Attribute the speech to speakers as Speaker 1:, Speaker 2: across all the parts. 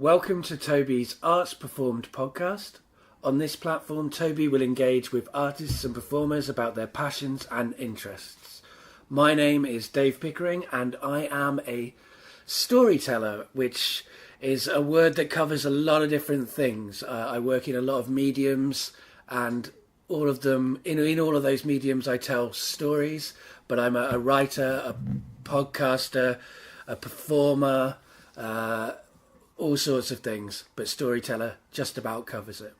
Speaker 1: Welcome to Tobi's Arts Performed podcast. On this platform, Tobi will engage with artists and performers about their passions and interests. My name is Dave Pickering and I am a storyteller, which is a word that covers a lot of different things. I work in a lot of mediums, and all of them, in all of those mediums, I tell stories, but I'm a writer, a podcaster, a performer, all sorts of things, but storyteller just about covers it.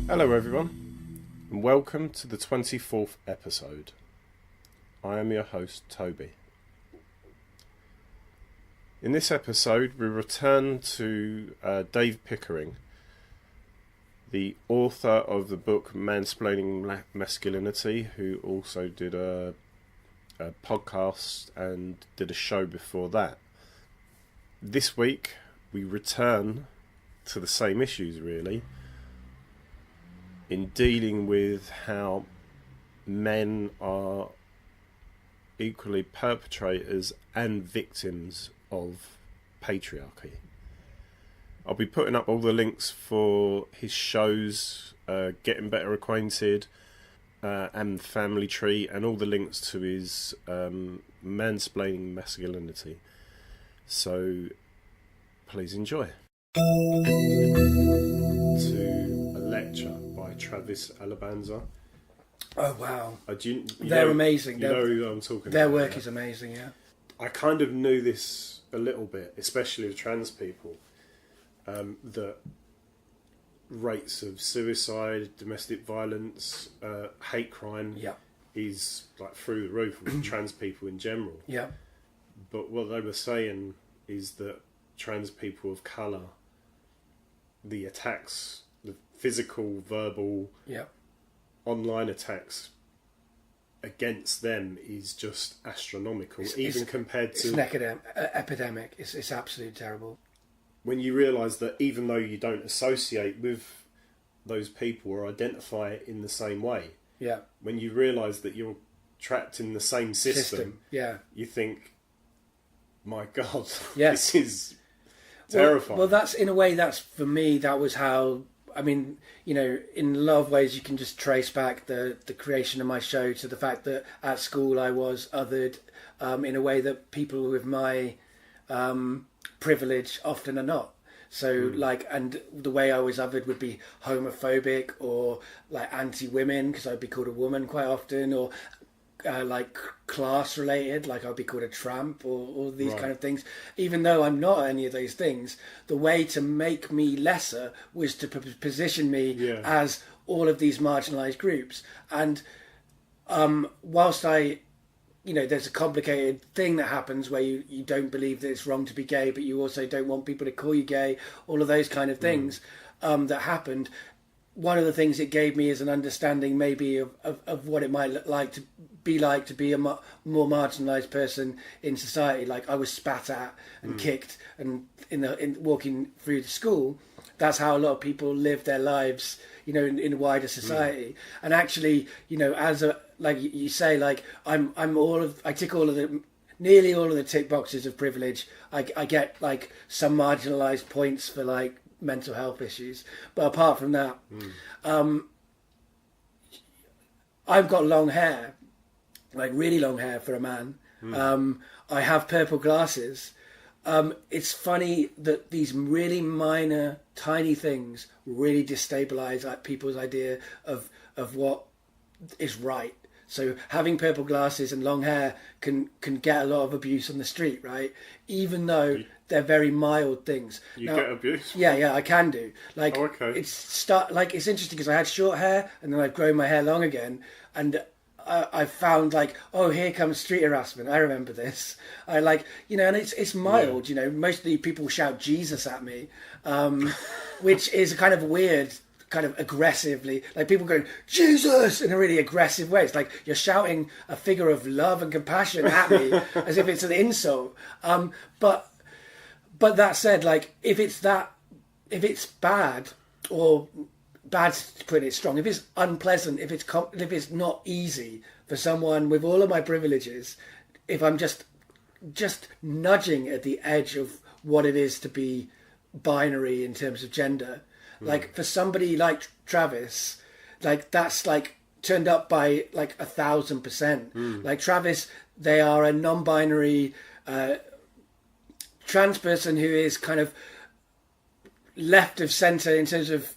Speaker 2: Hello everyone, and welcome to the 24th episode. I am your host, Tobi. In this episode, we return to Dave Pickering, the author of the book Mansplaining Masculinity, who also did a podcast and did a show before that. This week we return to the same issues, really, in dealing with how men are equally perpetrators and victims of patriarchy. I'll be putting up all the links for his shows, Getting Better Acquainted, and Family Tree, and all the links to his Mansplaining Masculinity. So please enjoy. To a lecture by Travis Alabanza.
Speaker 1: Oh wow!
Speaker 2: They're
Speaker 1: amazing.
Speaker 2: You know who I'm talking about.
Speaker 1: Their work is amazing, yeah.
Speaker 2: I kind of knew this a little bit, especially with trans people, that rates of suicide, domestic violence, hate crime is like through the roof with trans people in general.
Speaker 1: Yeah.
Speaker 2: But what they were saying is that trans people of colour, the attacks, the physical, verbal, online attacks against them is just astronomical, compared to...
Speaker 1: It's an epidemic. It's absolutely terrible.
Speaker 2: When you realise that even though you don't associate with those people or identify in the same way, when you realise that you're trapped in the same system, you think, my God, this is terrifying.
Speaker 1: Well, that's, in a way, that's, for me, that was how, I mean, you know, in a lot of ways you can just trace back the creation of my show to the fact that at school I was othered in a way that people with my privilege often are not. So and the way I was othered would be homophobic or like anti-women, because I'd be called a woman quite often, or like class related, like I'd be called a tramp or all these kind of things. Even though I'm not any of those things, the way to make me lesser was to position me as all of these marginalised groups. And whilst there's a complicated thing that happens where you don't believe that it's wrong to be gay, but you also don't want people to call you gay, all of those kind of things that happened. One of the things it gave me is an understanding maybe of what it might look like to be a more marginalised person in society. Like I was spat at and kicked, and in walking through the school, that's how a lot of people live their lives, in wider society. And actually, as a, like you say, like I tick nearly all of the tick boxes of privilege. I get like some marginalised points for like mental health issues, but apart from that, I've got long hair, like really long hair for a man. I have purple glasses. It's funny that these really minor, tiny things really destabilize people's idea of what is right. So having purple glasses and long hair can get a lot of abuse on the street, right? Even though they're very mild things.
Speaker 2: You get abuse?
Speaker 1: Yeah, I can do. Like,
Speaker 2: okay.
Speaker 1: It's interesting because I had short hair and then I've grown my hair long again, and I found like, oh, here comes street harassment. I remember this. I and it's mild. Mostly people shout Jesus at me, which is kind of weird. Kind of aggressively, like people going Jesus in a really aggressive way. It's like you're shouting a figure of love and compassion at me as if it's an insult. But that said, like if it's bad, or bad to put it strong, if it's unpleasant, if it's not easy for someone with all of my privileges, if I'm just just nudging at the edge of what it is to be binary in terms of gender. Like for somebody like Travis, like that's like turned up by like 1,000%. Like Travis, they are a non-binary trans person who is kind of left of center in terms of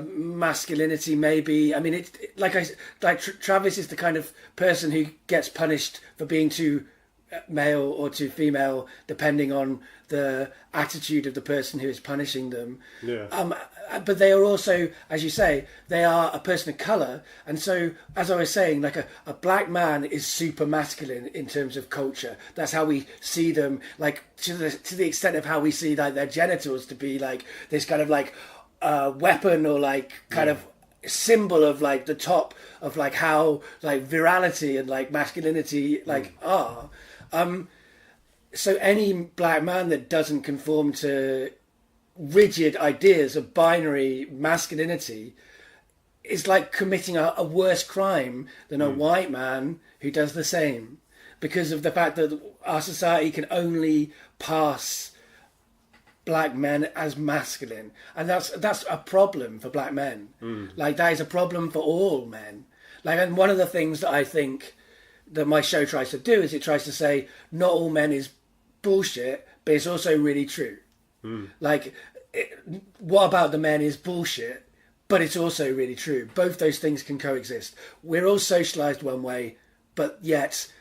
Speaker 1: masculinity, maybe. I mean, Travis is the kind of person who gets punished for being too male or too female, depending on the attitude of the person who is punishing them. But they are also, as you say, they are a person of colour, and so, as I was saying, like a black man is super masculine in terms of culture. That's how we see them, like to the extent of how we see like their genitals to be like this kind of like weapon or like kind of symbol of like the top of like how like virality and like masculinity like are. So any black man that doesn't conform to rigid ideas of binary masculinity is like committing a worse crime than a white man who does the same, because of the fact that our society can only pass black men as masculine, and that's a problem for black men. Like that is a problem for all men. Like, and one of the things that I think that my show tries to do is it tries to say not all men is bullshit, but it's also really true. Like, what about the men is bullshit, but it's also really true. Both those things can coexist. We're all socialized one way, but yet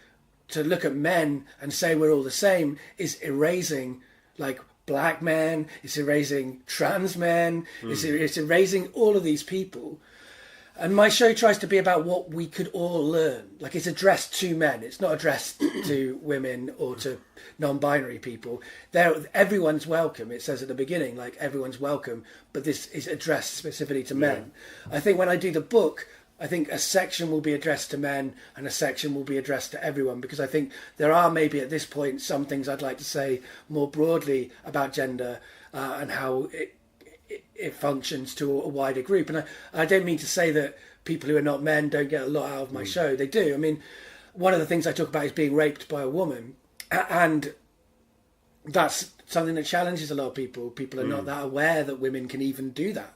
Speaker 1: to look at men and say we're all the same is erasing like black men, it's erasing trans men, it's erasing all of these people. And my show tries to be about what we could all learn. Like, it's addressed to men. It's not addressed to women or to non-binary people. Everyone's welcome. It says at the beginning, like, everyone's welcome. But this is addressed specifically to men. I think when I do the book, I think a section will be addressed to men and a section will be addressed to everyone, because I think there are maybe at this point some things I'd like to say more broadly about gender and how it functions to a wider group. And I don't mean to say that people who are not men don't get a lot out of my show. They do. I mean, one of the things I talk about is being raped by a woman, and that's something that challenges a lot of people. People are not that aware that women can even do that.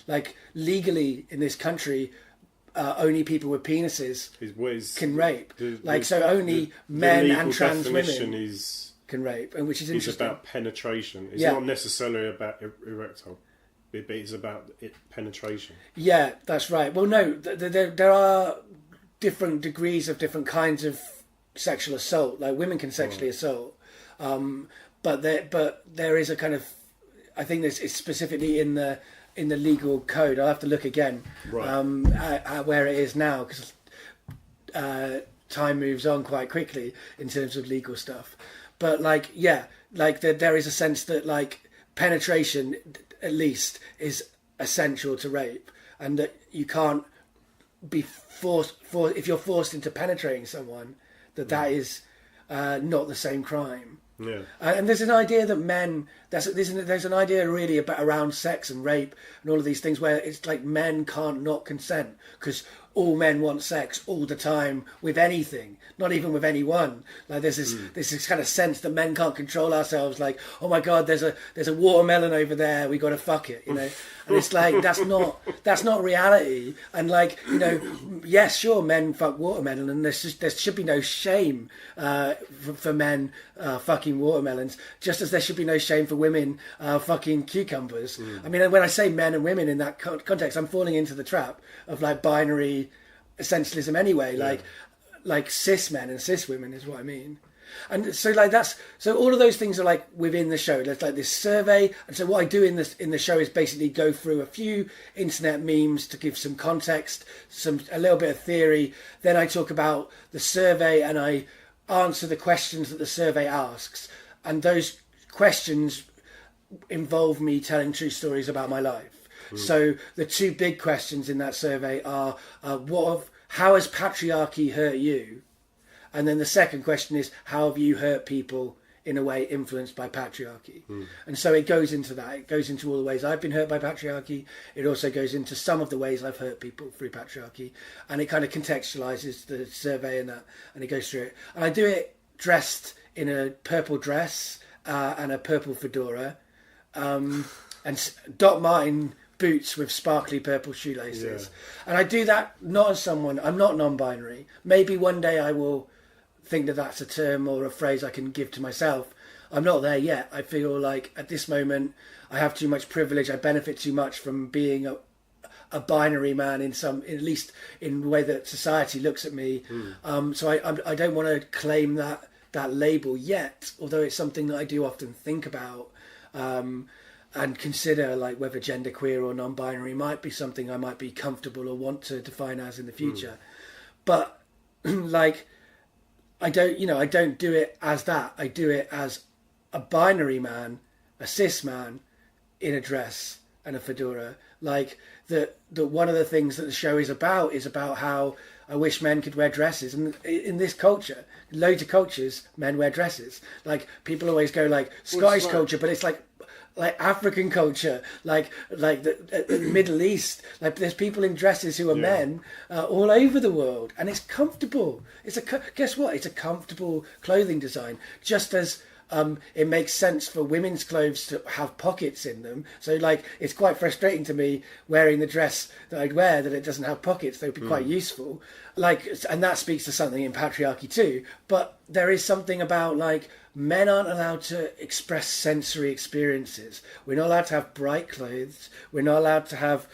Speaker 1: Like, legally in this country, only people with penises can rape. So only men and trans women can rape, and which is interesting.
Speaker 2: It's about penetration. It's not necessarily about erectile, but it's about penetration. Yeah,
Speaker 1: that's right. Well, no, there are different degrees of different kinds of sexual assault. Like, women can sexually assault, but there is a kind of, I think this is specifically in the legal code. I'll have to look again at where it is now, because time moves on quite quickly in terms of legal stuff. But there is a sense that like penetration, at least, is essential to rape, and that you can't be forced if you're forced into penetrating someone, that is not the same crime.
Speaker 2: Yeah.
Speaker 1: And there's an idea that men, there's an idea really around sex and rape and all of these things where it's like men can't not consent, because all men want sex all the time with anything, not even with anyone. Like there's this kind of sense that men can't control ourselves. Like, oh my God, there's a watermelon over there, we got to fuck it, you know. And it's like that's not reality. And like, you know, yes, sure, men fuck watermelon, and there should be no shame for men fucking watermelons, just as there should be no shame for women fucking cucumbers. I mean, when I say men and women in that context, I'm falling into the trap of like binary essentialism anyway. Like cis men and cis women is what I mean. And so like so all of those things are like within the show. There's like this survey, and so what I do in the show is basically go through a few internet memes to give some context, a little bit of theory. Then I talk about the survey and I answer the questions that the survey asks, and those questions involve me telling true stories about my life. So the two big questions in that survey are how has patriarchy hurt you? And then the second question is, how have you hurt people in a way influenced by patriarchy? And so it goes into that. It goes into all the ways I've been hurt by patriarchy. It also goes into some of the ways I've hurt people through patriarchy. And it kind of contextualizes the survey and that, and it goes through it. And I do it dressed in a purple dress and a purple fedora, and dot mine boots with sparkly purple shoelaces. And I do that not as someone, I'm not non-binary. Maybe one day I will think that that's a term or a phrase I can give to myself. I'm not there yet. I feel like at this moment I have too much privilege. I benefit too much from being a binary man at least in the way that society looks at me. So I don't want to claim that label yet, although it's something that I do often think about and consider, like whether genderqueer or non-binary might be something I might be comfortable or want to define as in the future. But like I don't do it as that. I do it as a binary man, a cis man in a dress and a fedora. Like that one of the things that the show is about how I wish men could wear dresses. And in this culture, loads of cultures, men wear dresses. Like people always go like Scottish culture, but it's like African culture, like the Middle East. Like there's people in dresses who are men all over the world, and it's comfortable. Guess what? It's a comfortable clothing design, just as it makes sense for women's clothes to have pockets in them. So like it's quite frustrating to me wearing the dress that I'd wear that it doesn't have pockets. They would be quite useful. Like, and that speaks to something in patriarchy too. But there is something about like men aren't allowed to express sensory experiences. We're not allowed to have bright clothes. We're not allowed to have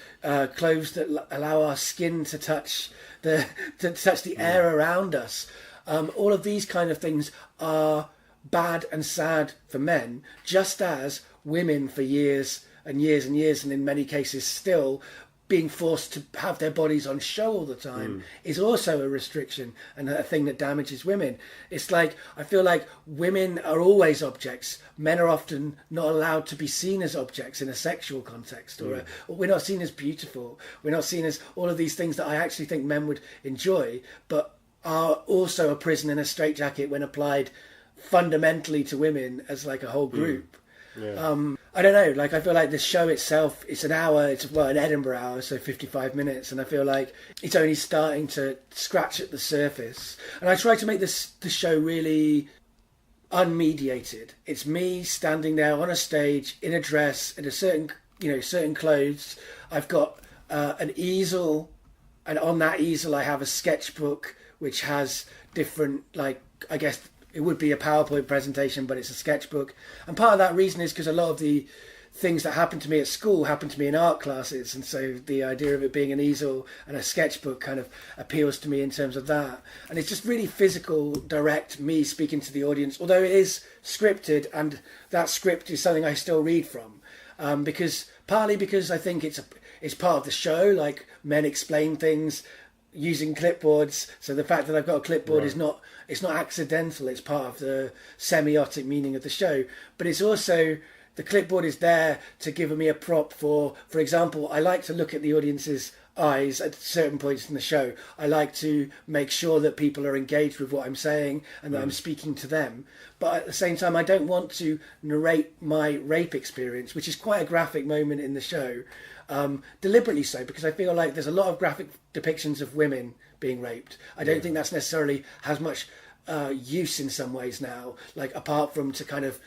Speaker 1: clothes that allow our skin to touch the air around us. All of these kind of things are bad and sad for men, just as women for years and years and years, and in many cases still being forced to have their bodies on show all the time is also a restriction and a thing that damages women. It's like I feel like women are always objects. Men are often not allowed to be seen as objects in a sexual context, or we're not seen as beautiful. We're not seen as all of these things that I actually think men would enjoy, but are also a prison in a straitjacket when applied fundamentally to women as like a whole group. I don't know, like I feel like the show itself, it's an hour, it's an Edinburgh hour, so 55 minutes, and I feel like it's only starting to scratch at the surface. And I try to make the show really unmediated. It's me standing there on a stage in a dress in a certain clothes. I've got an easel, and on that easel I have a sketchbook which has different, like, I guess it would be a PowerPoint presentation, but it's a sketchbook. And part of that reason is because a lot of the things that happened to me at school happened to me in art classes. And so the idea of it being an easel and a sketchbook kind of appeals to me in terms of that. And it's just really physical, direct, me speaking to the audience, although it is scripted, and that script is something I still read from. Partly because I think it's part of the show, like men explain things using clipboards, so the fact that I've got a clipboard is not accidental. It's part of the semiotic meaning of the show, but it's also, the clipboard is there to give me a prop for example, I like to look at the audience's eyes at certain points in the show. I like to make sure that people are engaged with what I'm saying and that I'm speaking to them, but at the same time I don't want to narrate my rape experience, which is quite a graphic moment in the show. Deliberately so, because I feel like there's a lot of graphic depictions of women being raped. I don't think that's necessarily has much use in some ways now, like apart from to kind of,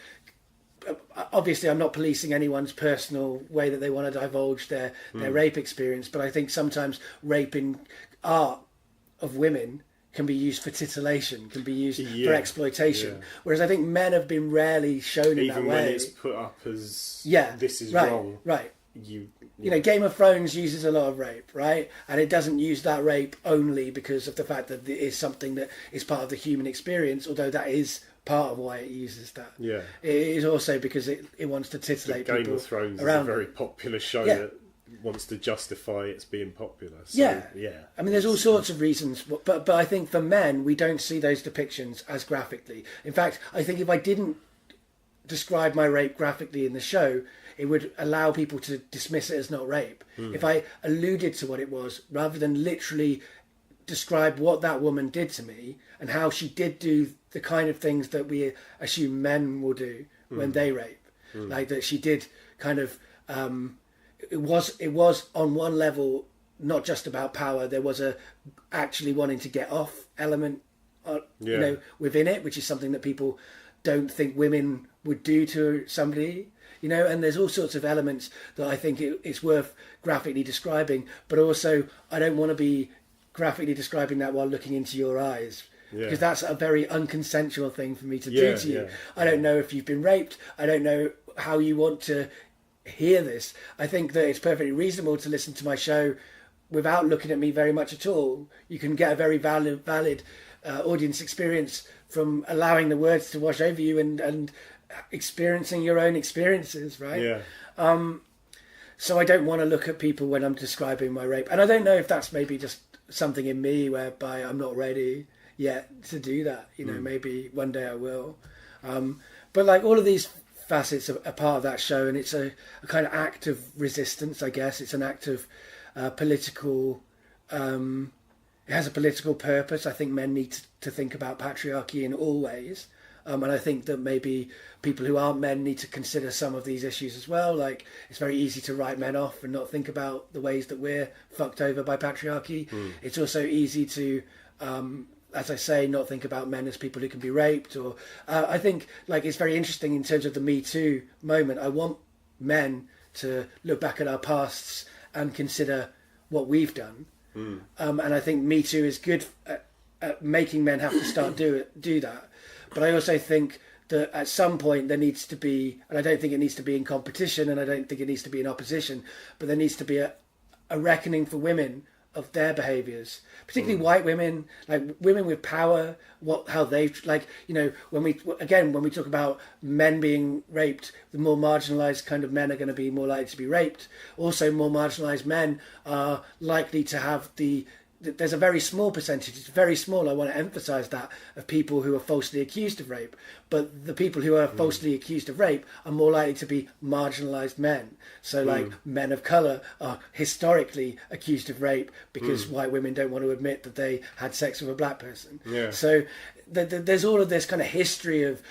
Speaker 1: obviously I'm not policing anyone's personal way that they want to divulge their rape experience, but I think sometimes rape in art of women can be used for titillation, can be used for exploitation. Whereas I think men have been rarely shown in that way.
Speaker 2: Even when it's put up as this is wrong.
Speaker 1: Right. You know, Game of Thrones uses a lot of rape, right? And it doesn't use that rape only because of the fact that it is something that is part of the human experience, although that is part of why it uses that. Yeah. It is also because it wants to titillate people.
Speaker 2: Game of Thrones is a very popular show that wants to justify its being popular. So,
Speaker 1: I mean, there's all sorts of reasons, but I think for men, we don't see those depictions as graphically. In fact, I think if I didn't describe my rape graphically in the show, it would allow people to dismiss it as not rape. If I alluded to what it was, rather than literally describe what that woman did to me and how she did do the kind of things that we assume men will do when they rape. Like that she did kind of, it was on one level not just about power, there was a actually wanting to get off element you know, within it, which is something that people don't think women would do to somebody, you know. And there's all sorts of elements that I think it's worth graphically describing, but also I don't want to be graphically describing that while looking into your eyes, because that's a very unconsensual thing for me to do to you. I don't know if you've been raped. I don't know how you want to hear this. I think that it's perfectly reasonable to listen to my show without looking at me very much at all. You can get a very valid audience experience from allowing the words to wash over you and experiencing your own experiences, right? So I don't want to look at people when I'm describing my rape, and I don't know if that's maybe just something in me whereby I'm not ready yet to do that, you know. Maybe one day I will, but like all of these facets are part of that show, and it's a kind of act of resistance, I guess. It's an act of political, it has a political purpose. I think men need to think about patriarchy in all ways, and I think that maybe people who aren't men need to consider some of these issues as well. Like, it's very easy to write men off and not think about the ways that we're fucked over by patriarchy. It's also easy to, as I say, not think about men as people who can be raped. Or I think, like, it's very interesting in terms of the Me Too moment. I want men to look back at our pasts and consider what we've done. And I think Me Too is good at making men have to start do that. But I also think that at some point there needs to be, and I don't think it needs to be in competition, and I don't think it needs to be in opposition, but there needs to be a reckoning for women of their behaviours, particularly white women, like women with power, how they, like, you know, when we talk about men being raped, the more marginalised kind of men are going to be more likely to be raped. Also, more marginalised men are likely to have there's a very small percentage, it's very small, I want to emphasise that, of people who are falsely accused of rape. But the people who are falsely accused of rape are more likely to be marginalised men. So, like, men of colour are historically accused of rape because white women don't want to admit that they had sex with a black person. So there's all of this kind of history of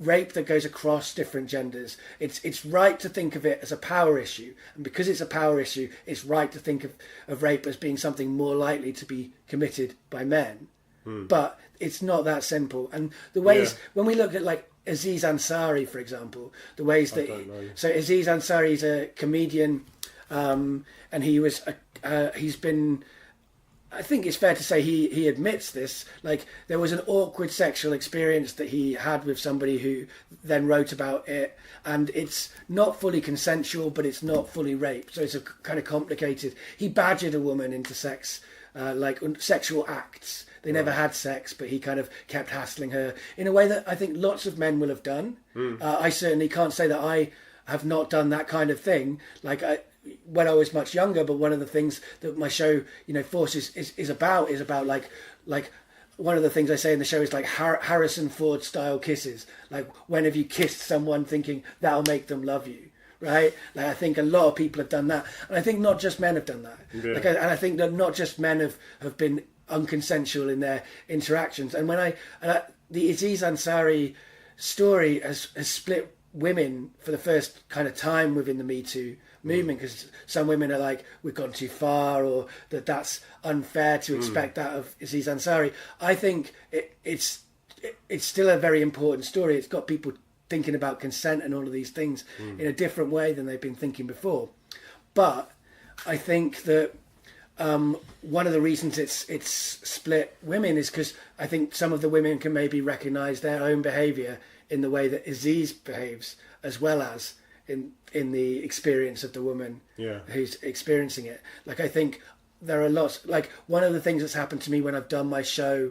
Speaker 1: rape that goes across different genders. It's right to think of it as a power issue, and because it's a power issue, it's right to think of rape as being something more likely to be committed by men. But it's not that simple. And the ways, when we look at, like, Aziz Ansari, for example, the ways that so Aziz Ansari is a comedian, and he's been, I think it's fair to say he admits this. Like, there was an awkward sexual experience that he had with somebody who then wrote about it, and it's not fully consensual, but it's not fully rape. So it's a kind of complicated. He badgered a woman into sex, like sexual acts. They never had sex, but he kind of kept hassling her in a way that I think lots of men will have done. I certainly can't say that I have not done that kind of thing. Like, when I was much younger, but one of the things that my show, you know, forces is about like one of the things I say in the show is like Harrison Ford style kisses. Like, when have you kissed someone thinking that'll make them love you? Right? Like, I think a lot of people have done that, and I think not just men have done that. Like, and I think that not just men have been unconsensual in their interactions. And the Aziz Ansari story has split women for the first kind of time within the Me Too movement, because some women are like, we've gone too far, or that's unfair to expect that of Aziz Ansari. I think it's still a very important story. It's got people thinking about consent and all of these things in a different way than they've been thinking before. But I think that one of the reasons it's split women is because I think some of the women can maybe recognise their own behaviour in the way that Aziz behaves, as well as in the experience of the woman who's experiencing it. Like, I think there are lots, like, one of the things that's happened to me when I've done my show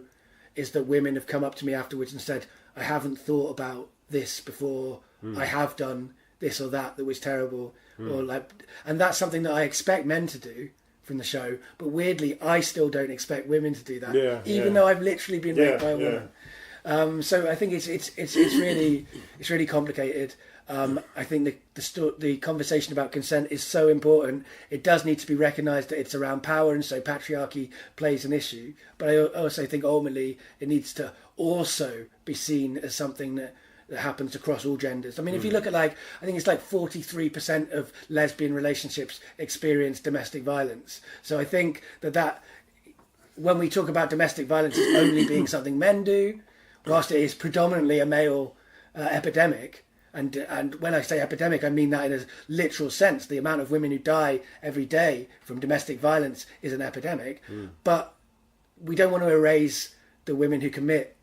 Speaker 1: is that women have come up to me afterwards and said, I haven't thought about this before, I have done this or that was terrible, or like, and that's something that I expect men to do from the show, but weirdly I still don't expect women to do that, even though I've literally been raped by a woman. So I think it's really complicated. I think the conversation about consent is so important. It does need to be recognised that it's around power, and so patriarchy plays an issue. But I also think ultimately it needs to also be seen as something that happens across all genders. I mean, if you look at, like, I think it's like 43% of lesbian relationships experience domestic violence. So I think that when we talk about domestic violence as only being something men do, whilst it is predominantly a male epidemic, and when I say epidemic, I mean that in a literal sense. The amount of women who die every day from domestic violence is an epidemic. But we don't want to erase the women who commit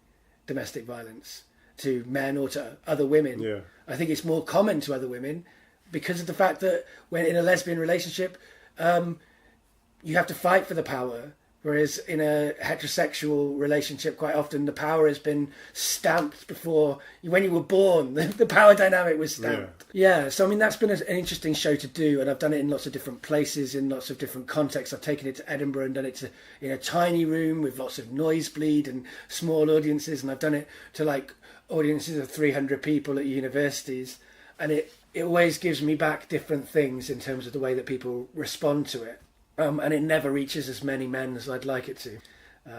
Speaker 1: domestic violence to men or to other women.
Speaker 2: Yeah.
Speaker 1: I think it's more common to other women because of the fact that when in a lesbian relationship, you have to fight for the power. Whereas in a heterosexual relationship, quite often the power has been stamped before, when you were born, the power dynamic was stamped. Yeah, so I mean, that's been an interesting show to do, and I've done it in lots of different places, in lots of different contexts. I've taken it to Edinburgh and done it in a tiny room with lots of noise bleed and small audiences, and I've done it to like audiences of 300 people at universities, and it always gives me back different things in terms of the way that people respond to it. And it never reaches as many men as I'd like it to,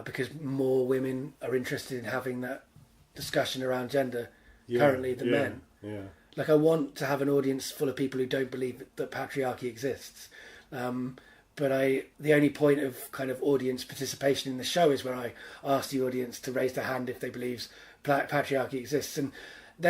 Speaker 1: because more women are interested in having that discussion around gender currently than men.
Speaker 2: Yeah.
Speaker 1: Like, I want to have an audience full of people who don't believe that patriarchy exists. But the only point of kind of audience participation in the show is where I ask the audience to raise their hand if they believe patriarchy exists. And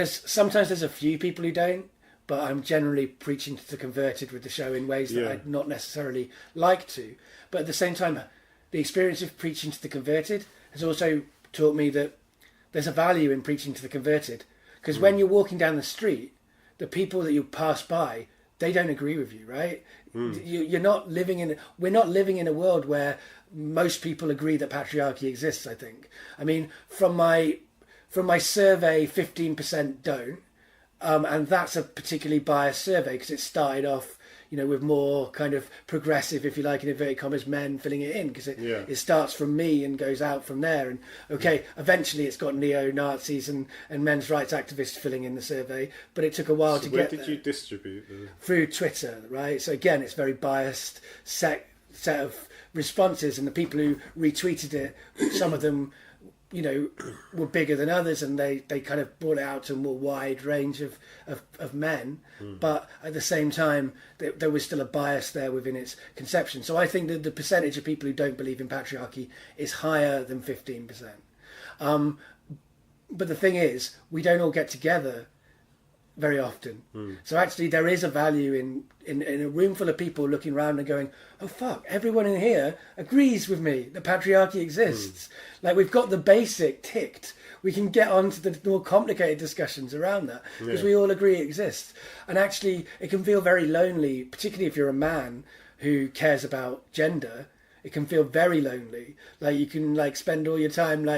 Speaker 1: sometimes there's a few people who don't, but I'm generally preaching to the converted with the show in ways that I'd not necessarily like to. But at the same time, the experience of preaching to the converted has also taught me that there's a value in preaching to the converted. Because when you're walking down the street, the people that you pass by, they don't agree with you, right? We're not living in a world where most people agree that patriarchy exists, I think. I mean, from my survey, 15% don't. And that's a particularly biased survey because it started off, with more kind of progressive, if you like, in inverted commas, men filling it in because it starts from me and goes out from there. And eventually it's got neo-Nazis and men's rights activists filling in the survey, but it took a while to get there.
Speaker 2: Where did you distribute them?
Speaker 1: Through Twitter, right? So again, it's very biased set of responses, and the people who retweeted it, some of them were bigger than others, and they kind of brought it out to a more wide range of men. But at the same time, there was still a bias there within its conception. So I think that the percentage of people who don't believe in patriarchy is higher than 15%. But the thing is, we don't all get together very often. So actually there is a value in a room full of people looking around and going, oh fuck, everyone in here agrees with me that patriarchy exists. Like, we've got the basic ticked. We can get on to the more complicated discussions around that because we all agree it exists. And actually it can feel very lonely, particularly if you're a man who cares about gender. It can feel very lonely. Like, you can spend all your time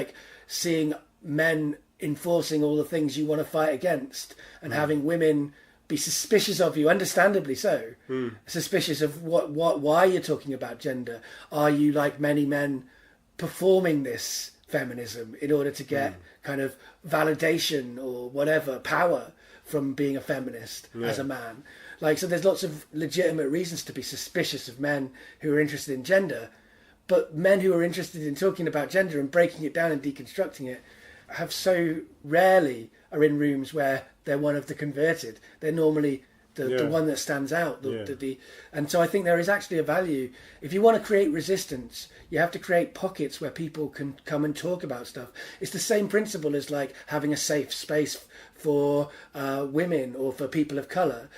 Speaker 1: seeing men enforcing all the things you want to fight against, and having women be suspicious of you, understandably so, suspicious of why you're talking about gender. Are you, like many men, performing this feminism in order to get kind of validation or whatever, power from being a feminist as a man? So there's lots of legitimate reasons to be suspicious of men who are interested in gender, but men who are interested in talking about gender and breaking it down and deconstructing it have so rarely are in rooms where they're one of the converted. They're normally the one that stands out. And so I think there is actually a value. If you want to create resistance, you have to create pockets where people can come and talk about stuff. It's the same principle as having a safe space for women or for people of colour.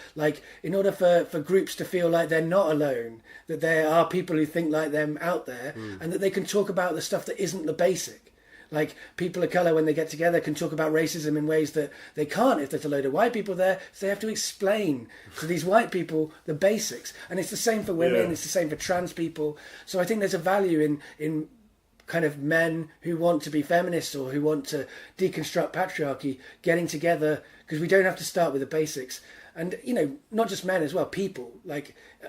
Speaker 1: In order for groups to feel like they're not alone, that there are people who think like them out there, and that they can talk about the stuff that isn't the basic. People of colour, when they get together, can talk about racism in ways that they can't if there's a load of white people there. So they have to explain to these white people the basics. And it's the same for women, it's the same for trans people. So I think there's a value in kind of men who want to be feminists or who want to deconstruct patriarchy getting together, because we don't have to start with the basics. And, not just men as well, people.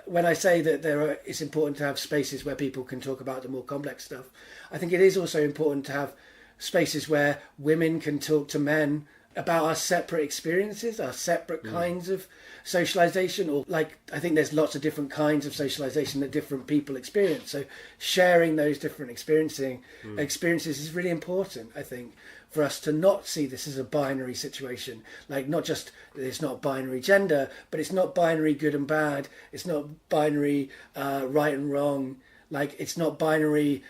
Speaker 1: When I say that it's important to have spaces where people can talk about the more complex stuff, I think it is also important to have spaces where women can talk to men about our separate experiences, our separate kinds of socialization. Or I think there's lots of different kinds of socialization that different people experience. So sharing those different experiences is really important, I think, for us to not see this as a binary situation. Not just it's not binary gender, but it's not binary good and bad. It's not binary right and wrong. It's not binary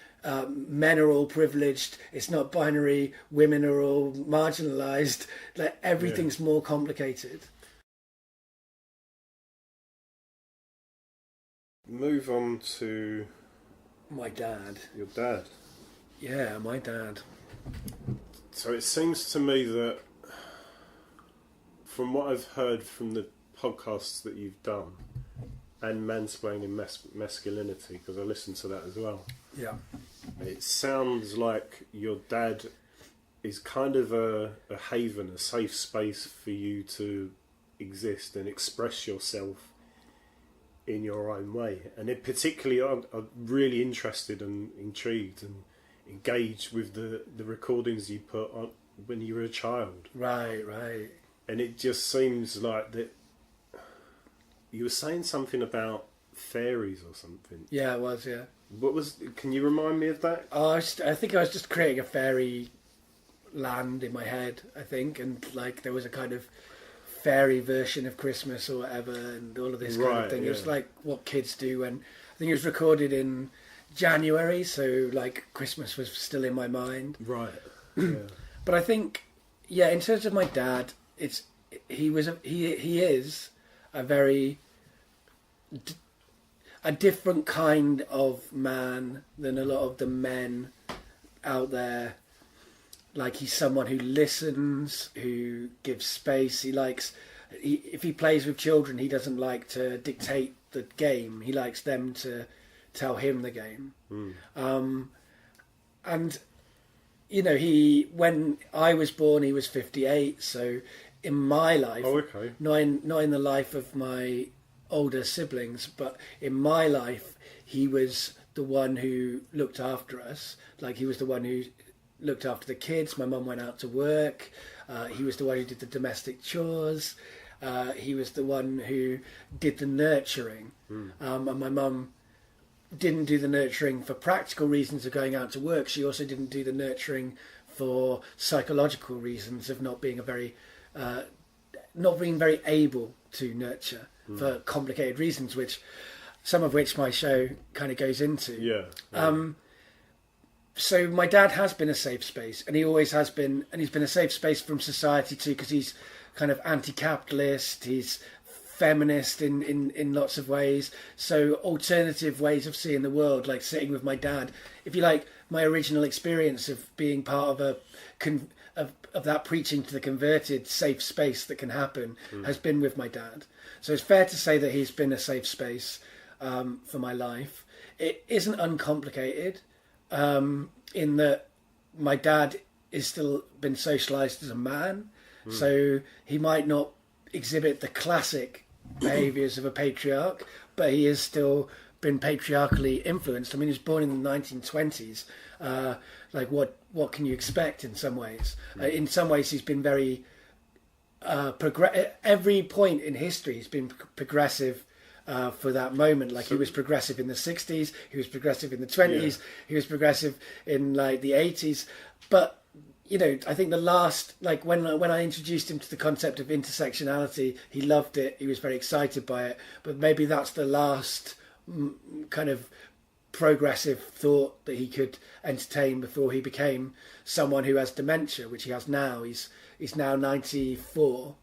Speaker 1: men are all privileged. It's not binary. Women are all marginalised. Like everything's more complicated.
Speaker 2: Move on to
Speaker 1: My dad.
Speaker 2: your dad.
Speaker 1: Yeah, my dad.
Speaker 2: So it seems to me that, from what I've heard from the podcasts that you've done, and Mansplaining Masculinity, because I listened to that as well.
Speaker 1: Yeah.
Speaker 2: It sounds like your dad is kind of a haven, a safe space for you to exist and express yourself in your own way. And it particularly, I'm really interested and intrigued and engaged with the recordings you put on when you were a child.
Speaker 1: Right.
Speaker 2: And it just seems like that you were saying something about fairies or something.
Speaker 1: Yeah, it was, yeah.
Speaker 2: Can you remind me of that?
Speaker 1: I think I was just creating a fairy land in my head, I think, and like there was a kind of fairy version of Christmas or whatever, and all of this kind of thing.
Speaker 2: Yeah.
Speaker 1: It was like what kids do, and I think it was recorded in January, so like Christmas was still in my mind.
Speaker 2: Right. Yeah.
Speaker 1: But I think, yeah, in terms of my dad, he is a very a different kind of man than a lot of the men out there. Like, he's someone who listens, who gives space. If he plays with children, he doesn't like to dictate the game. He likes them to tell him the game. And you know, when I was born, he was 58. So in my life, not in the life of my older siblings, but in my life, he was the one who looked after us. Like, he was the one who looked after the kids. My mum went out to work. He was the one who did the domestic chores. He was the one who did the nurturing. And my mum didn't do the nurturing for practical reasons of going out to work. She also didn't do the nurturing for psychological reasons of not being very able to nurture for complicated reasons, some of which my show kind of goes into.
Speaker 2: Yeah.
Speaker 1: So my dad has been a safe space, and he always has been, and he's been a safe space from society too, because he's kind of anti-capitalist, he's feminist in lots of ways, so alternative ways of seeing the world, like sitting with my dad. If you like, my original experience of being part of of that preaching to the converted safe space that can happen has been with my dad. So it's fair to say that he's been a safe space for my life. It isn't uncomplicated, in that my dad is still been socialised as a man, so he might not exhibit the classic behaviours of a patriarch, but he has still been patriarchally influenced. I mean, he was born in the 1920s. Like, what can you expect in some ways? In some ways, he's been very every point in history he's been progressive for that moment. Like, he was progressive in the 60s, he was progressive in the 20s, he was progressive in like the 80s. But you know, I think the last, like when I introduced him to the concept of intersectionality, he loved it. He was very excited by it. But maybe that's the last kind of progressive thought that he could entertain before he became someone who has dementia, which he has now. He's now 94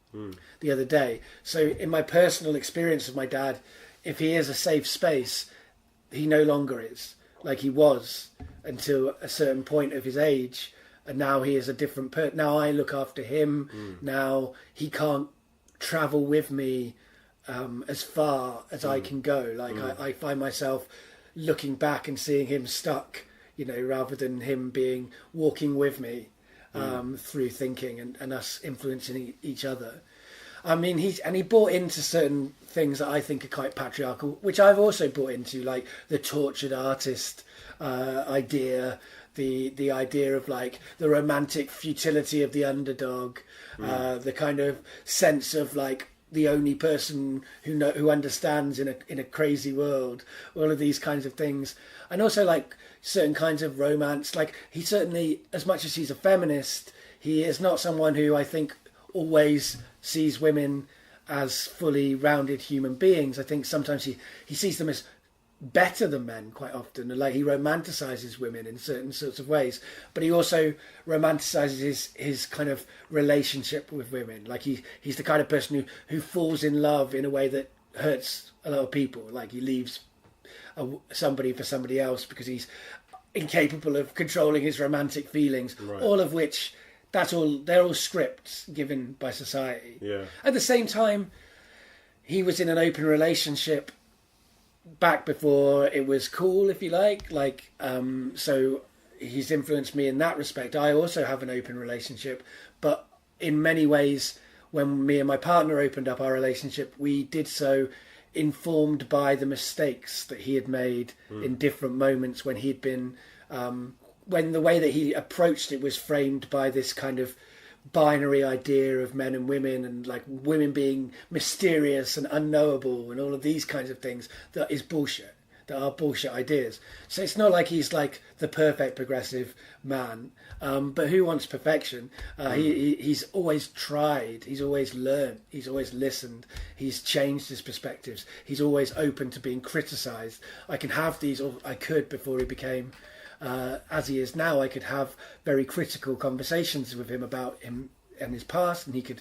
Speaker 1: the other day. So in my personal experience of my dad, if he is a safe space, he no longer is. Like, he was until a certain point of his age. And now he is a different person. Now I look after him. Now he can't travel with me as far as I can go. Like, I find myself looking back and seeing him stuck, you know, rather than him walking with me through thinking and us influencing each other. I mean, he bought into certain things that I think are quite patriarchal, which I've also bought into, like the tortured artist idea, the idea of like the romantic futility of the underdog, the kind of sense of like the only person who understands in a crazy world, all of these kinds of things. And also like certain kinds of romance. Like, he certainly, as much as he's a feminist, he is not someone who I think always sees women as fully rounded human beings. I think sometimes he sees them as better than men quite often, and like he romanticizes women in certain sorts of ways, but he also romanticizes his kind of relationship with women. Like he's the kind of person who falls in love in a way that hurts a lot of people. Like he leaves somebody for somebody else because he's incapable of controlling his romantic feelings. Right. All of which, they're all scripts given by society.
Speaker 2: Yeah.
Speaker 1: At the same time, he was in an open relationship back before it was cool, if you like. So he's influenced me in that respect. I also have an open relationship, but in many ways, when me and my partner opened up our relationship, we did so informed by the mistakes that he had made in different moments when he'd been, when the way that he approached it was framed by this kind of binary idea of men and women, and like women being mysterious and unknowable and all of these kinds of things that is bullshit, that are bullshit ideas. So it's not like he's like the perfect progressive man, but who wants perfection? He's always tried, he's always learned, he's always listened, he's changed his perspectives, he's always open to being criticised. I can have these, or I could before he became as he is now, I could have very critical conversations with him about him and his past, and he could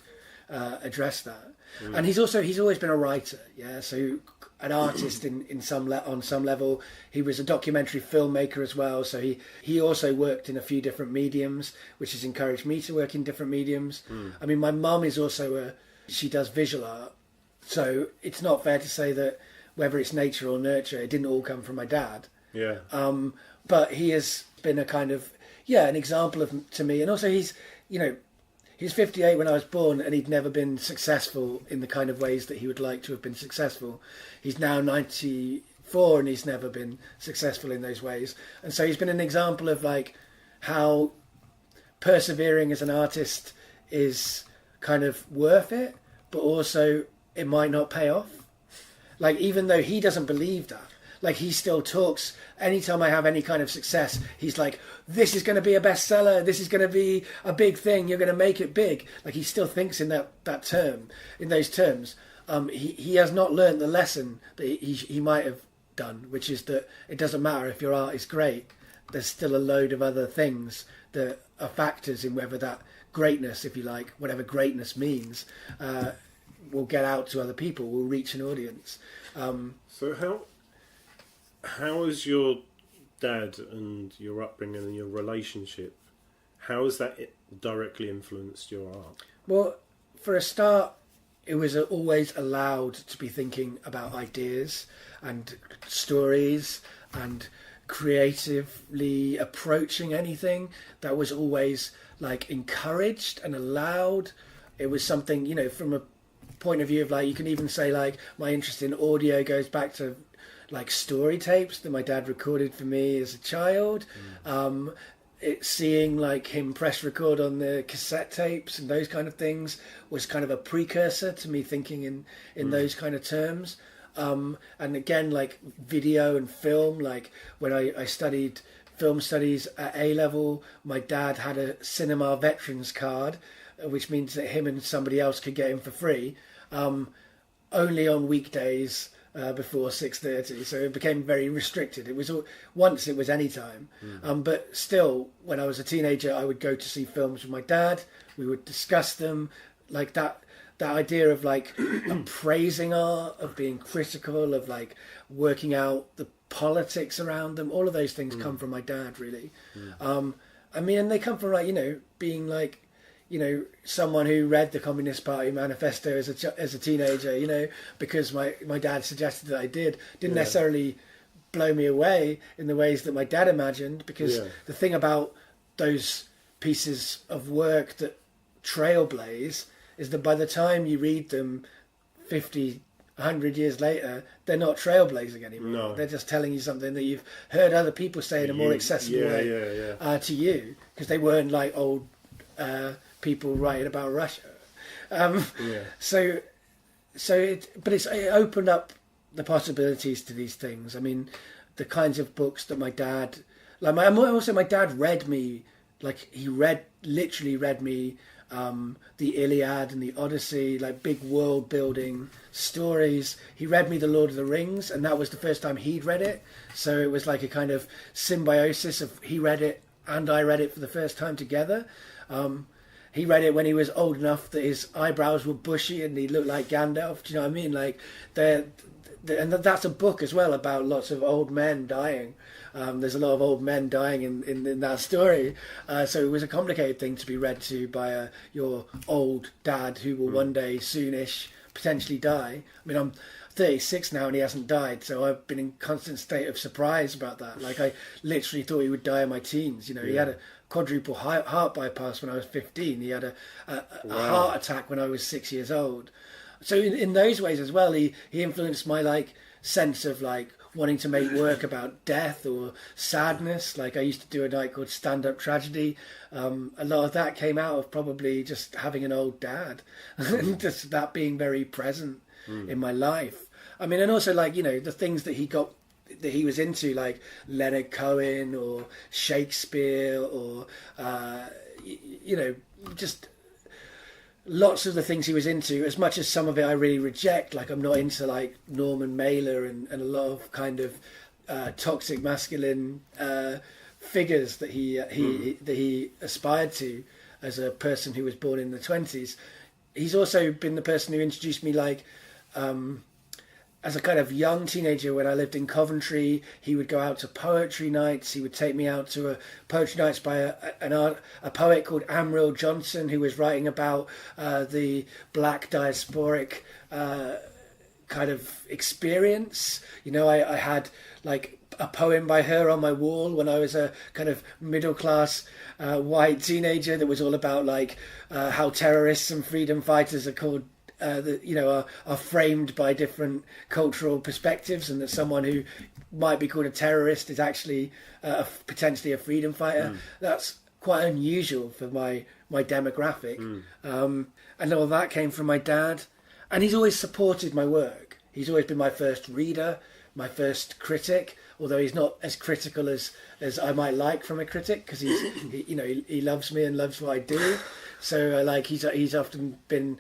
Speaker 1: address that. And he's always been a writer, yeah. So an artist on some level. He was a documentary filmmaker as well. So he also worked in a few different mediums, which has encouraged me to work in different mediums. I mean, my mum is also she does visual art, so it's not fair to say that whether it's nature or nurture, it didn't all come from my dad.
Speaker 2: Yeah.
Speaker 1: But he has been a kind of, an example to me. And also he's 58 when I was born, and he'd never been successful in the kind of ways that he would like to have been successful. He's now 94 and he's never been successful in those ways. And so he's been an example of like how persevering as an artist is kind of worth it, but also it might not pay off. Like, even though he doesn't believe that, like, he still talks, anytime I have any kind of success, he's like, this is going to be a bestseller, this is going to be a big thing, you're going to make it big. Like, he still thinks in those terms. He has not learned the lesson that he might have done, which is that it doesn't matter if your art is great, there's still a load of other things that are factors in whether that greatness, if you like, whatever greatness means, will get out to other people, will reach an audience.
Speaker 2: So how has your dad and your upbringing and your relationship, how has that directly influenced your art?
Speaker 1: Well, for a start, it was always allowed to be thinking about ideas and stories and creatively approaching anything. That was always like encouraged and allowed. It was something, from a point of view of like, you can even say like my interest in audio goes back to like story tapes that my dad recorded for me as a child. Seeing like him press record on the cassette tapes and those kind of things was kind of a precursor to me thinking in those kind of terms. And again, like video and film, like when I studied film studies at A level, my dad had a cinema veterans card, which means that him and somebody else could get in for free, only on weekdays before 6:30, so it became very restricted. It was once it was any time, but still, when I was a teenager, I would go to see films with my dad. We would discuss them, like that idea of like praising art, of being critical, of like working out the politics around them. All of those things come from my dad, really. I mean, and they come from like being like, someone who read the Communist Party manifesto as a teenager, because my dad suggested that I didn't necessarily blow me away in the ways that my dad imagined, because the thing about those pieces of work that trailblaze is that by the time you read them 50, 100 years later, they're not trailblazing anymore. No. They're just telling you something that you've heard other people say in a more accessible way to you, because they weren't like old people writing about Russia. So it opened up the possibilities to these things. I mean, the kinds of books that my dad, like my dad read me, like he literally read me the Iliad and the Odyssey, like big world building stories. He read me The Lord of the Rings, and that was the first time he'd read it. So it was like a kind of symbiosis of he read it and I read it for the first time together. He read it when he was old enough that his eyebrows were bushy and he looked like Gandalf. Do you know what I mean? Like, and that's a book as well about lots of old men dying. There's a lot of old men dying in that story. So it was a complicated thing to be read to by your old dad who will one day soonish potentially die. I mean, I'm 36 now and he hasn't died, so I've been in constant state of surprise about that. Like, I literally thought he would die in my teens. You know, he had a quadruple heart bypass when I was 15. He had a heart attack when I was 6 years old. So in those ways as well, he influenced my like sense of like wanting to make work about death or sadness. Like, I used to do a night called Stand Up Tragedy. A lot of that came out of probably just having an old dad and just that being very present in my life. I mean, and also like, you know, the things that he was into, like Leonard Cohen or Shakespeare or you know, just lots of the things he was into, as much as some of it I really reject. Like, I'm not into like Norman Mailer and a lot of kind of toxic masculine figures that he aspired to as a person who was born in the 20s. He's also been the person who introduced me, like, as a kind of young teenager when I lived in Coventry. He would go out to poetry nights. He would take me out to poetry nights by a poet called Amril Johnson, who was writing about the black diasporic kind of experience. You know, I had like a poem by her on my wall when I was a kind of middle class white teenager that was all about like how terrorists and freedom fighters are called, that, you know, are framed by different cultural perspectives, and that someone who might be called a terrorist is actually potentially a freedom fighter. That's quite unusual for my demographic. And all that came from my dad, and he's always supported my work. He's always been my first reader, my first critic, although he's not as critical as I might like from a critic, because he loves me and loves what I do. So like he's often been,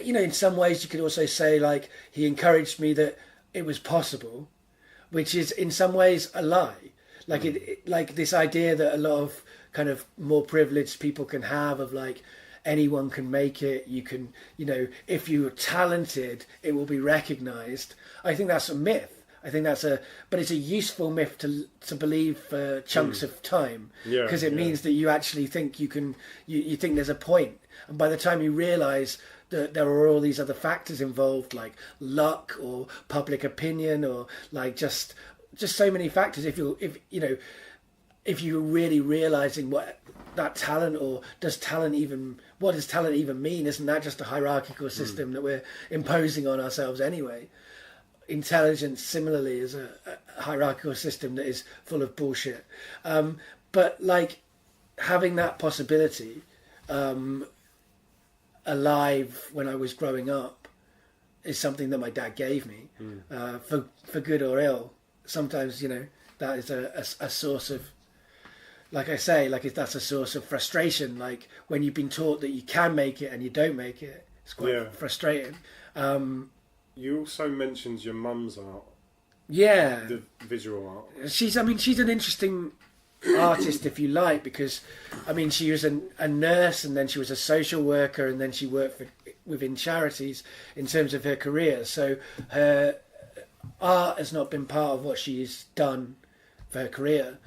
Speaker 1: you know, in some ways you could also say like he encouraged me that it was possible, which is in some ways a lie. Like like this idea that a lot of kind of more privileged people can have of like anyone can make it. You can, you know, if you're talented, it will be recognized. I think that's a myth. I think but it's a useful myth to believe for chunks of time, because it means that you actually think you can, you think there's a point, and by the time you realise that there are all these other factors involved, like luck or public opinion or like just so many factors. If you're really realising what that talent, or what does talent even mean? Isn't that just a hierarchical system that we're imposing on ourselves anyway? Intelligence similarly is a hierarchical system that is full of bullshit. But like having that possibility alive when I was growing up is something that my dad gave me, for good or ill. Sometimes, you know, that is a source of, like I say, like that's a source of frustration. Like when you've been taught that you can make it and you don't make it, it's quite frustrating.
Speaker 2: You also mentioned your mum's art.
Speaker 1: Yeah.
Speaker 2: The visual art.
Speaker 1: She's an interesting artist, if you like, because, I mean, she was a nurse, and then she was a social worker, and then she worked within charities in terms of her career. So her art has not been part of what she's done for her career,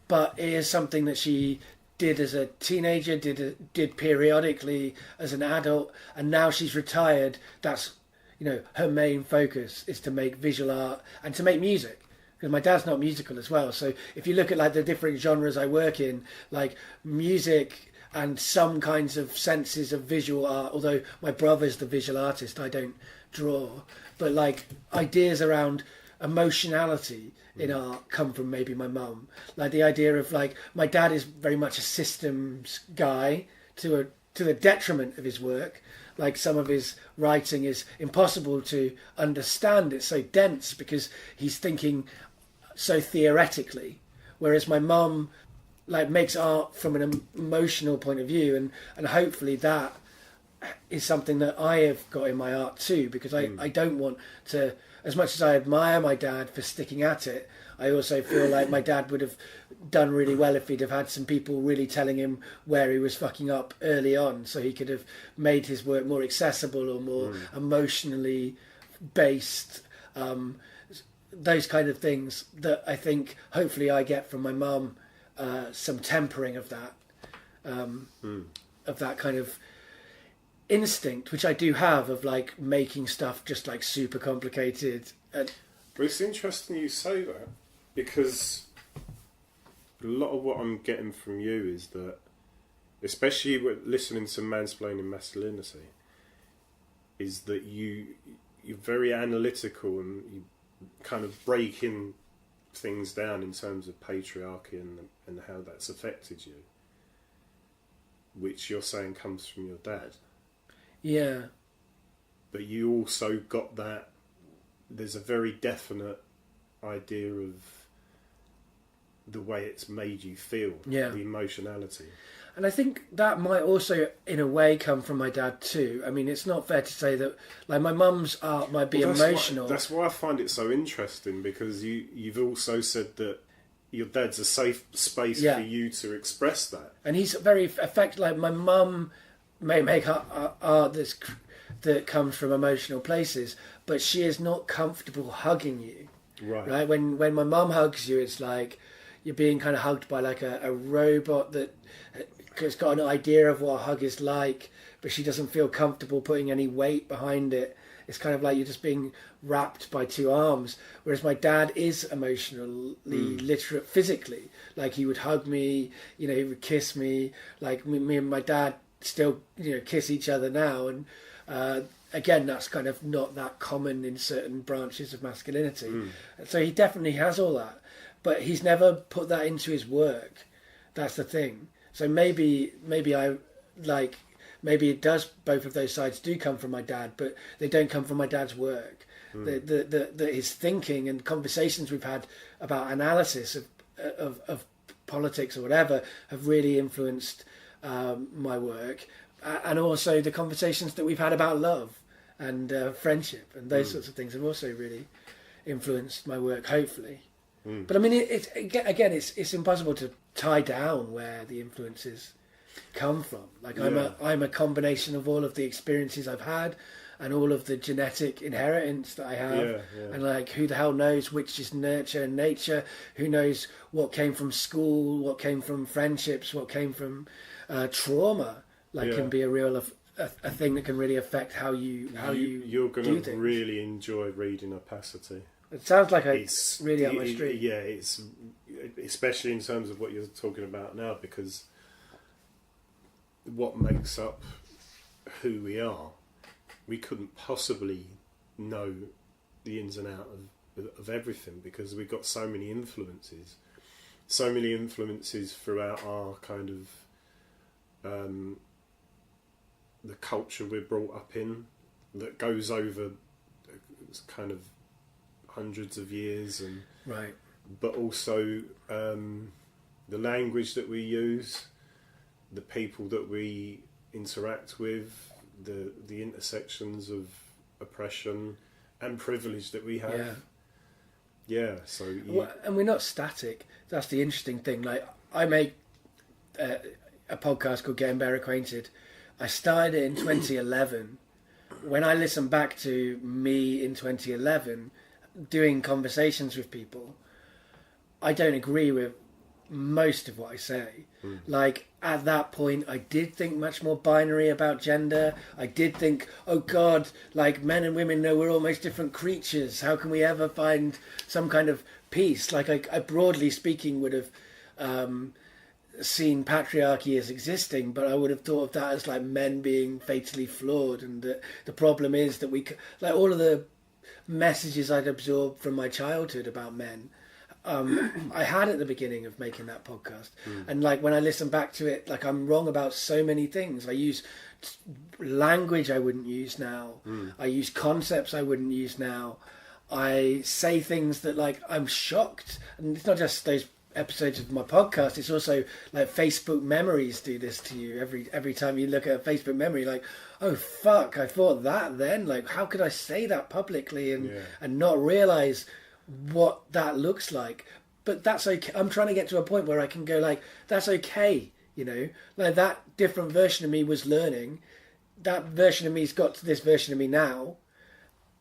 Speaker 1: but it is something that she did as a teenager, did periodically as an adult, and now she's retired. That's, you know, her main focus is to make visual art and to make music, because my dad's not musical as well. So if you look at like the different genres I work in, like music and some kinds of senses of visual art, although my brother's the visual artist, I don't draw, but like ideas around emotionality in art come from maybe my mum. Like the idea of like, my dad is very much a systems guy to the detriment of his work. Like some of his writing is impossible to understand. It's so dense because he's thinking so theoretically, whereas my mum like makes art from an emotional point of view, and hopefully that is something that I have got in my art too, because I don't want to, as much as I admire my dad for sticking at it, I also feel like my dad would have done really well if he'd have had some people really telling him where he was fucking up early on, so he could have made his work more accessible or more emotionally based. Those kind of things that I think hopefully I get from my mum, some tempering of that, of that kind of instinct, which I do have, of like making stuff just like super complicated.
Speaker 2: But it's interesting you say that, because a lot of what I'm getting from you is that, especially with listening to Mansplaining Masculinity, is that you're very analytical and you kind of breaking things down in terms of patriarchy and how that's affected you, which you're saying comes from your dad.
Speaker 1: Yeah.
Speaker 2: But you also got that, there's a very definite idea of the way it's made you feel, the emotionality.
Speaker 1: And I think that might also, in a way, come from my dad too. I mean, it's not fair to say that, like, my mum's art might be emotional.
Speaker 2: That's why I find it so interesting, because you've also said that your dad's a safe space for you to express that.
Speaker 1: And he's very effective. Like, my mum may make art that comes from emotional places, but she is not comfortable hugging you. Right? When my mum hugs you, it's like you're being kind of hugged by like a robot that has got an idea of what a hug is like, but she doesn't feel comfortable putting any weight behind it. It's kind of like you're just being wrapped by two arms. Whereas my dad is emotionally literate physically. Like, he would hug me, he would kiss me. Like, me and my dad still, kiss each other now. And again, that's kind of not that common in certain branches of masculinity. So he definitely has all that. But he's never put that into his work. That's the thing. So maybe it does, both of those sides do come from my dad, but they don't come from my dad's work. His thinking and conversations we've had about analysis of politics or whatever have really influenced my work, and also the conversations that we've had about love and friendship and those sorts of things have also really influenced my work, hopefully. But I mean, it's impossible to tie down where the influences come from. Like, I'm a combination of all of the experiences I've had and all of the genetic inheritance that I have, and like, who the hell knows which is nurture and nature? Who knows what came from school, what came from friendships, what came from trauma? Like, can be a real a thing that can really affect how you're
Speaker 2: going to really enjoy reading Opacity.
Speaker 1: It sounds like it's really up my street.
Speaker 2: Yeah, it's especially in terms of what you're talking about now, because what makes up who we are, we couldn't possibly know the ins and outs of everything, because we've got so many influences throughout our kind of the culture we're brought up in, that goes over kind of hundreds of years, and but also the language that we use, the people that we interact with, the intersections of oppression and privilege that we have. So
Speaker 1: and we're not static. That's the interesting thing. Like, I make a podcast called Getting Better Acquainted. I started it in 2011. When I listen back to me in 2011 doing conversations with people, I don't agree with most of what I say. Like, at that point, I did think much more binary about gender. I did think, oh God, like, men and women, no, we're almost different creatures. How can we ever find some kind of peace? Like, I broadly speaking would have seen patriarchy as existing, but I would have thought of that as like men being fatally flawed, and that the problem is that we, like, all of the messages I'd absorbed from my childhood about men, I had at the beginning of making that podcast. And like, when I listen back to it, like, I'm wrong about so many things. I use language I wouldn't use now. I use concepts I wouldn't use now. I say things that, like, I'm shocked, and it's not just those episodes of my podcast, it's also like Facebook memories do this to you every time you look at a Facebook memory, like, oh fuck, I thought that then, like how could I say that publicly and not realize what that looks like. But that's okay. I'm trying to get to a point where I can go like, that's okay, you know, like that different version of me was learning, that version of me's got to this version of me now.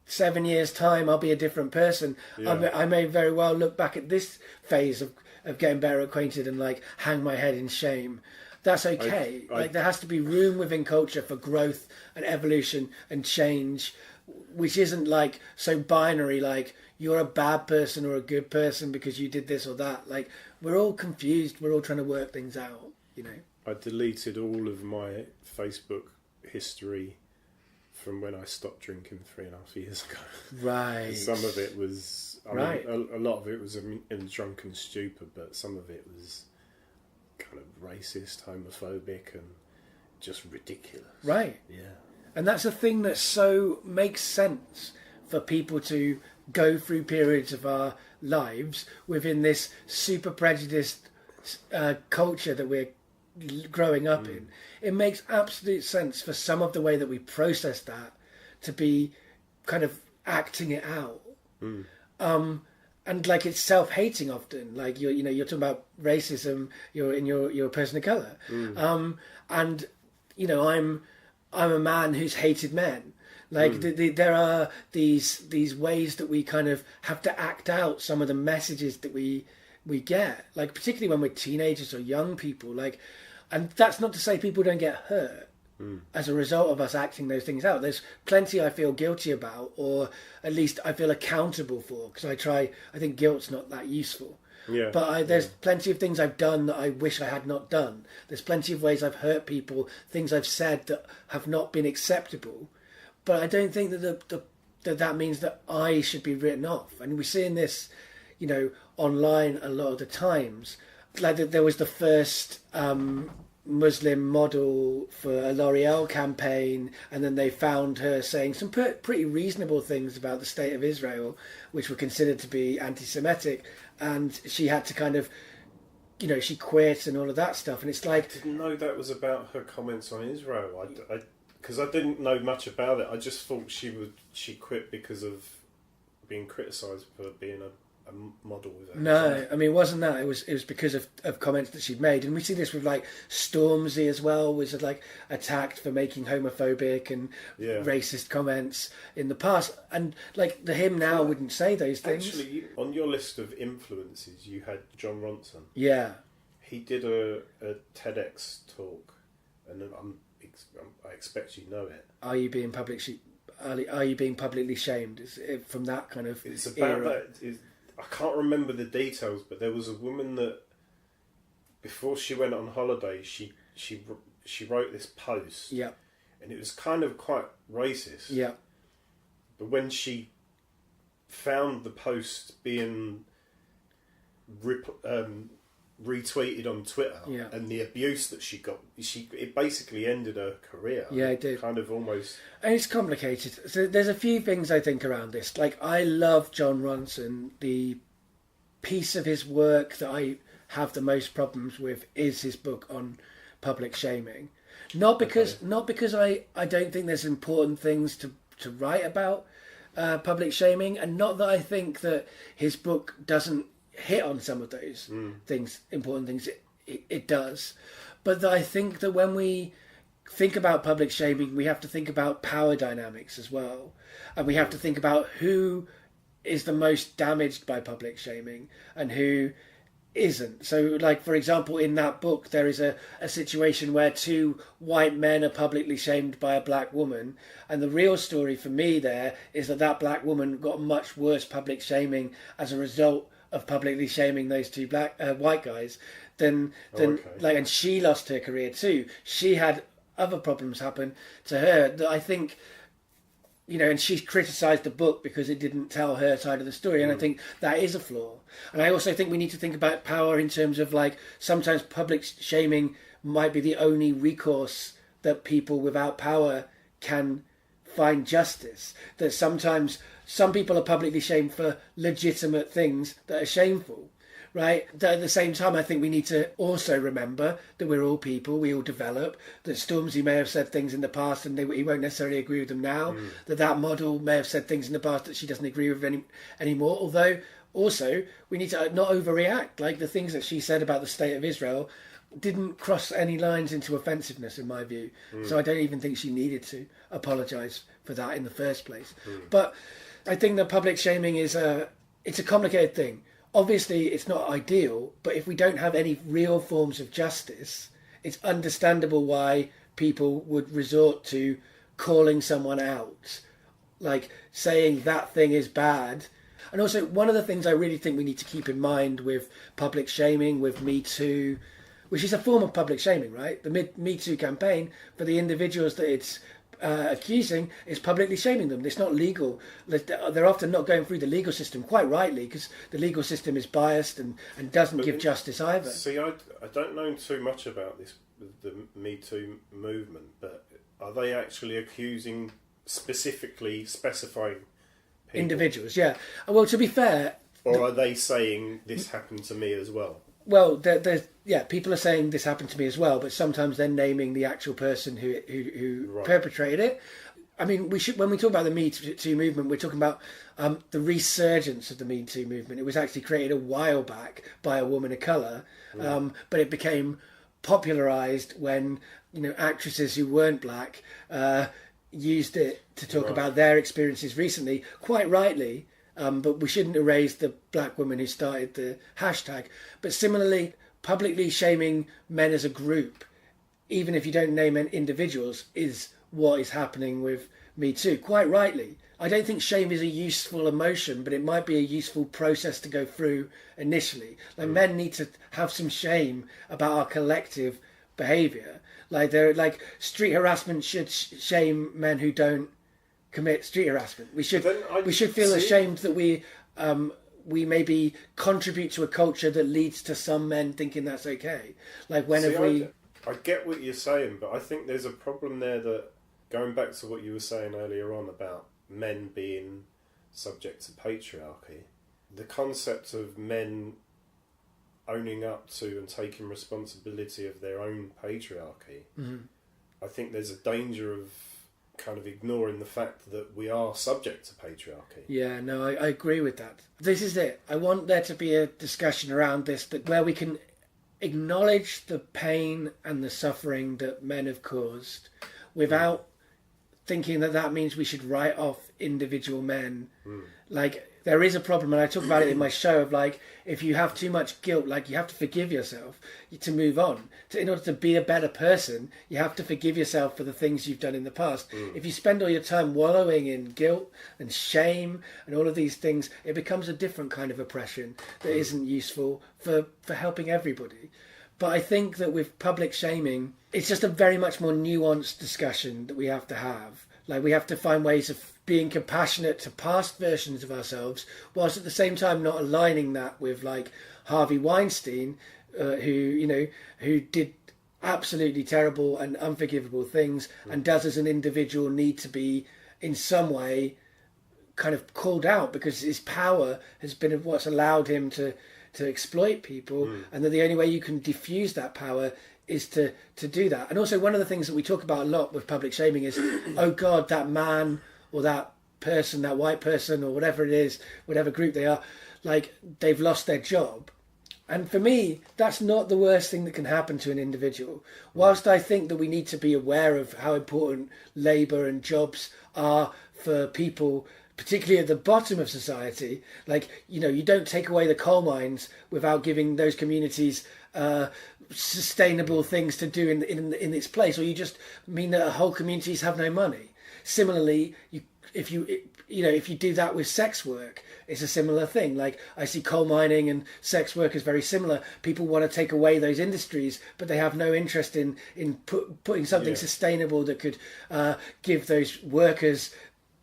Speaker 1: 7 years time I'll be a different person. I may very well look back at this phase of getting better acquainted and like hang my head in shame. That's okay. Like there has to be room within culture for growth and evolution and change, which isn't like so binary, like you're a bad person or a good person because you did this or that. Like we're all confused, we're all trying to work things out, you know.
Speaker 2: I deleted all of my Facebook history from when I stopped drinking 3.5 years ago.
Speaker 1: Right.
Speaker 2: Some of it was, I mean, a lot of it was in drunken stupor, but some of it was kind of racist, homophobic, and just ridiculous.
Speaker 1: Right.
Speaker 2: Yeah.
Speaker 1: And that's a thing that so makes sense for people to go through periods of our lives within this super prejudiced culture that we're growing up in. It makes absolute sense for some of the way that we process that to be kind of acting it out. And like it's self-hating often, like you're talking about racism, you're a person of color. And you know, I'm a man who's hated men. Like there are these ways that we kind of have to act out some of the messages that we get, like particularly when we're teenagers or young people, like, and that's not to say people don't get hurt as a result of us acting those things out. There's plenty I feel guilty about, or at least I feel accountable for, because I think guilt's not that useful. Yeah. But there's plenty of things I've done that I wish I had not done. There's plenty of ways I've hurt people, things I've said that have not been acceptable. But I don't think that that means that I should be written off. And we're seeing this, you know, online a lot of the times. Like there was the first Muslim model for a L'Oreal campaign, and then they found her saying some pretty reasonable things about the state of Israel, which were considered to be anti-Semitic, and she had to kind of, you know, she quit and all of that stuff. And it's like,
Speaker 2: I didn't know that was about her comments on Israel. Because I didn't know much about it. I just thought she quit because of being criticised for being a model with her.
Speaker 1: No, I mean, it wasn't that. It was because of comments that she'd made. And we see this with like Stormzy as well, was like attacked for making homophobic and racist comments in the past. And like him now wouldn't say those things.
Speaker 2: Actually, on your list of influences, you had John Ronson.
Speaker 1: Yeah.
Speaker 2: He did a TEDx talk, and I expect you know it.
Speaker 1: Are you being publicly shamed? From that kind of
Speaker 2: It's about
Speaker 1: era.
Speaker 2: that. I can't remember the details, but there was a woman that before she went on holiday, she wrote this post.
Speaker 1: Yeah.
Speaker 2: And it was kind of quite racist.
Speaker 1: Yeah.
Speaker 2: But when she found the post being retweeted on Twitter, and the abuse that she got, it basically ended her career.
Speaker 1: Yeah, it did.
Speaker 2: Kind of almost.
Speaker 1: And it's complicated. So there's a few things I think around this. Like, I love John Ronson. The piece of his work that I have the most problems with is his book on public shaming. Not because I don't think there's important things to write about public shaming, and not that I think that his book doesn't hit on some of those things, important things. It does, but I think that when we think about public shaming, we have to think about power dynamics as well, and we have to think about who is the most damaged by public shaming and who isn't. So, like, for example, in that book there is a situation where two white men are publicly shamed by a black woman, and the real story for me there is that black woman got much worse public shaming as a result of publicly shaming those two white guys than like, and she lost her career too. She had other problems happen to her that I think, you know, and she criticised the book because it didn't tell her side of the story, and I think that is a flaw. And I also think we need to think about power in terms of, like, sometimes public shaming might be the only recourse that people without power can find justice. That sometimes some people are publicly shamed for legitimate things that are shameful, right? At the same time, I think we need to also remember that we're all people, we all develop, that Stormzy may have said things in the past and he won't necessarily agree with them now, that model may have said things in the past that she doesn't agree with anymore, although also we need to not overreact. Like the things that she said about the state of Israel didn't cross any lines into offensiveness in my view, so I don't even think she needed to apologise for that in the first place. But I think that public shaming it's a complicated thing. Obviously, it's not ideal, but if we don't have any real forms of justice, it's understandable why people would resort to calling someone out, like saying that thing is bad. And also, one of the things I really think we need to keep in mind with public shaming, with Me Too, which is a form of public shaming, right? The Me Too campaign, for the individuals that it's accusing, is publicly shaming them. It's not legal. They're often not going through the legal system, quite rightly, because the legal system is biased and doesn't give justice either.
Speaker 2: See, I don't know too much about this, the Me Too movement, but are they actually accusing, specifically specifying people?
Speaker 1: Individuals, yeah. Well, to be fair...
Speaker 2: Or are they saying, this happened to me as well?
Speaker 1: Well, people are saying this happened to me as well, but sometimes they're naming the actual person who
Speaker 2: Right.
Speaker 1: perpetrated it. I mean, when we talk about the Me Too movement, we're talking about the resurgence of the Me Too movement. It was actually created a while back by a woman of colour, but it became popularised when actresses who weren't black used it to talk about their experiences recently, quite rightly. But we shouldn't erase the black woman who started the hashtag. But similarly, publicly shaming men as a group, even if you don't name individuals, is what is happening with Me Too, quite rightly. I don't think shame is a useful emotion, but it might be a useful process to go through initially. Like men need to have some shame about our collective behaviour. Like street harassment should shame men who don't commit street harassment. We should feel ashamed that we maybe contribute to a culture that leads to some men thinking that's okay. Like
Speaker 2: I get what you're saying, but I think there's a problem there that, going back to what you were saying earlier on about men being subject to patriarchy, the concept of men owning up to and taking responsibility of their own patriarchy, I think there's a danger of kind of ignoring the fact that we are subject to patriarchy.
Speaker 1: Yeah, no, I agree with that. This is it. I want there to be a discussion around this, that where we can acknowledge the pain and the suffering that men have caused without thinking that means we should write off individual men. Like, there is a problem, and I talk about it in my show, of like, if you have too much guilt, like, you have to forgive yourself to move on. In order to be a better person, you have to forgive yourself for the things you've done in the past. If you spend all your time wallowing in guilt and shame and all of these things, it becomes a different kind of oppression that isn't useful for helping everybody. But I think that with public shaming, it's just a very much more nuanced discussion that we have to have. Like, we have to find ways of being compassionate to past versions of ourselves, whilst at the same time not aligning that with, like, Harvey Weinstein, who did absolutely terrible and unforgivable things, and does as an individual need to be in some way kind of called out, because his power has been what's allowed him to exploit people, and that the only way you can diffuse that power is to do that. And also, one of the things that we talk about a lot with public shaming is, oh God, that man or that person, that white person or whatever it is, whatever group they are, like, they've lost their job. And for me, that's not the worst thing that can happen to an individual. Whilst I think that we need to be aware of how important labour and jobs are for people, particularly at the bottom of society, like, you don't take away the coal mines without giving those communities sustainable things to do in its place, or you just mean that whole communities have no money. Similarly, if you do that with sex work, it's a similar thing. Like, I see coal mining and sex work as very similar. People want to take away those industries, but they have no interest in putting something sustainable that could give those workers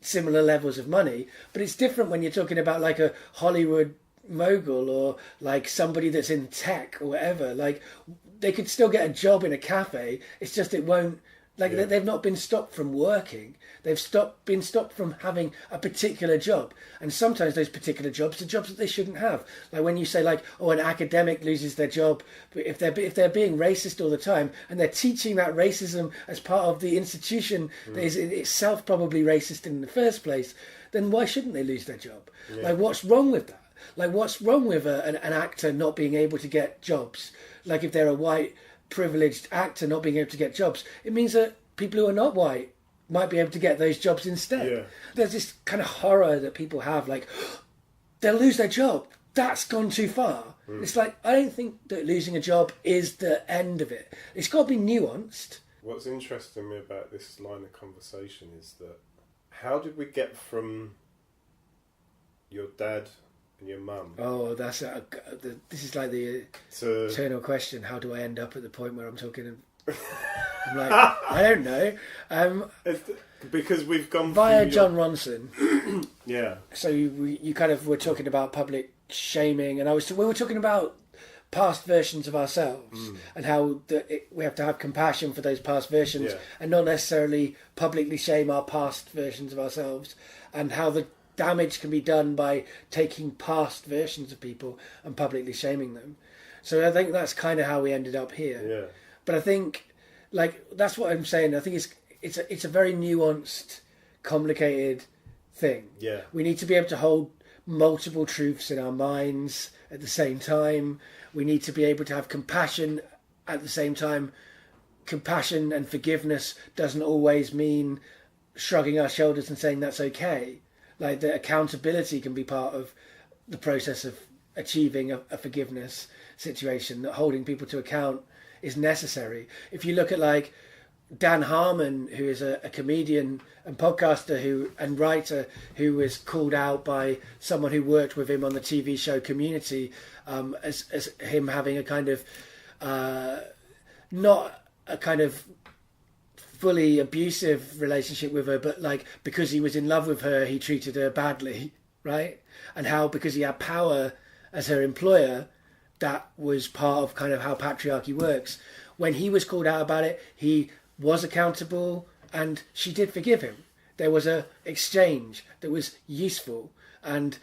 Speaker 1: similar levels of money. But it's different when you're talking about, like, a Hollywood mogul or, like, somebody that's in tech or whatever. Like, they could still get a job in a cafe. It's just it won't Like they've not been stopped from working. They've been stopped from having a particular job. And sometimes those particular jobs are jobs that they shouldn't have. Like when you say like, oh, an academic loses their job, but if they're being racist all the time and they're teaching that racism as part of the institution that is itself probably racist in the first place, then why shouldn't they lose their job? Yeah. Like what's wrong with that? Like what's wrong with an actor not being able to get jobs? Like if they're a white privileged actor not being able to get jobs, it means that people who are not white might be able to get those jobs instead. Yeah. There's this kind of horror that people have, like they'll lose their job. That's gone too far. It's like, I don't think that losing a job is the end of it. It's got to be nuanced.
Speaker 2: What's interesting me about this line of conversation is that how did we get from your dad and your mum?
Speaker 1: Oh, this is like the eternal question. How do I end up at the point where I'm talking? I'm like, I don't know.
Speaker 2: Because we've gone
Speaker 1: via John Ronson.
Speaker 2: Yeah.
Speaker 1: So you kind of were talking about public shaming, and we were talking about past versions of ourselves and how we have to have compassion for those past versions and not necessarily publicly shame our past versions of ourselves, and how the damage can be done by taking past versions of people and publicly shaming them. So I think that's kind of how we ended up here.
Speaker 2: Yeah.
Speaker 1: But I think, like, that's what I'm saying. I think it's a very nuanced, complicated thing.
Speaker 2: Yeah.
Speaker 1: We need to be able to hold multiple truths in our minds at the same time. We need to be able to have compassion at the same time. Compassion and forgiveness doesn't always mean shrugging our shoulders and saying that's okay. Like, the accountability can be part of the process of achieving a forgiveness situation, that holding people to account is necessary. If you look at like Dan Harmon, who is a comedian and podcaster and writer who was called out by someone who worked with him on the TV show Community, as him having a kind of not a kind of fully abusive relationship with her, but like because he was in love with her, he treated her badly, right? And how because he had power as her employer, that was part of kind of how patriarchy works. When he was called out about it, he was accountable and she did forgive him. There was a exchange that was useful, and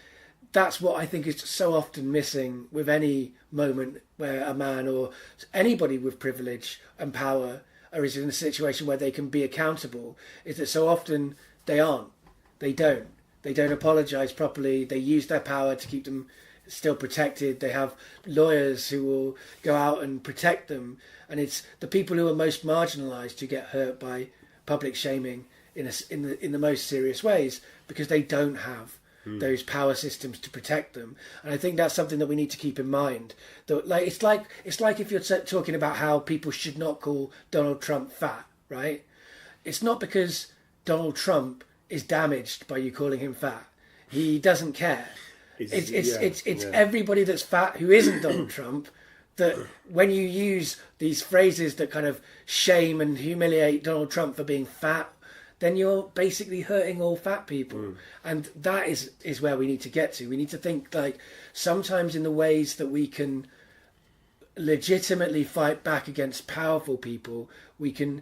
Speaker 1: that's what I think is so often missing with any moment where a man or anybody with privilege and power is in a situation where they can be accountable, is that so often they aren't. They don't apologise properly. They use their power to keep them still protected. They have lawyers who will go out and protect them, and it's the people who are most marginalised who get hurt by public shaming in the most serious ways, because they don't have those power systems to protect them. And I think that's something that we need to keep in mind. That it's like if you're talking about how people should not call Donald Trump fat, right? It's not because Donald Trump is damaged by you calling him fat. He doesn't care. It's everybody that's fat who isn't Donald Trump, that when you use these phrases that kind of shame and humiliate Donald Trump for being fat, then you're basically hurting all fat people. And that is where we need to get to. We need to think like sometimes in the ways that we can legitimately fight back against powerful people, we can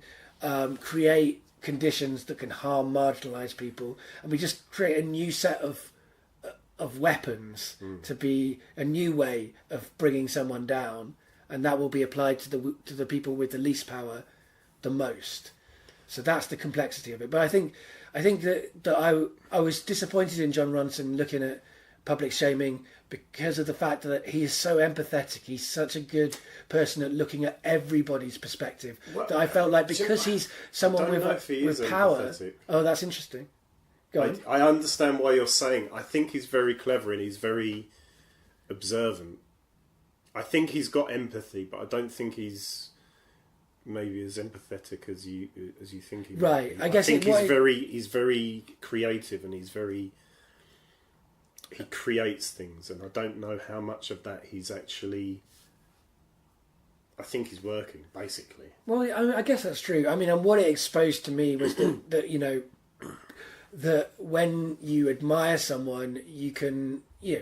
Speaker 1: create conditions that can harm marginalised people, and we just create a new set of weapons to be a new way of bringing someone down, and that will be applied to the people with the least power the most. So that's the complexity of it. But I think that I was disappointed in John Ronson looking at public shaming because of the fact that he is so empathetic. He's such a good person at looking at everybody's perspective, that I felt like because he's someone with power. Empathetic. Oh, that's interesting.
Speaker 2: I understand why you're saying. I think he's very clever and he's very observant. I think he's got empathy, but I don't think he's maybe as empathetic as you think he might be.
Speaker 1: I guess
Speaker 2: he's very creative, and he creates things, and I don't know how much of that he's actually. I think he's working basically.
Speaker 1: Well, I guess that's true. I mean, and what it exposed to me was that you know, that when you admire someone, you can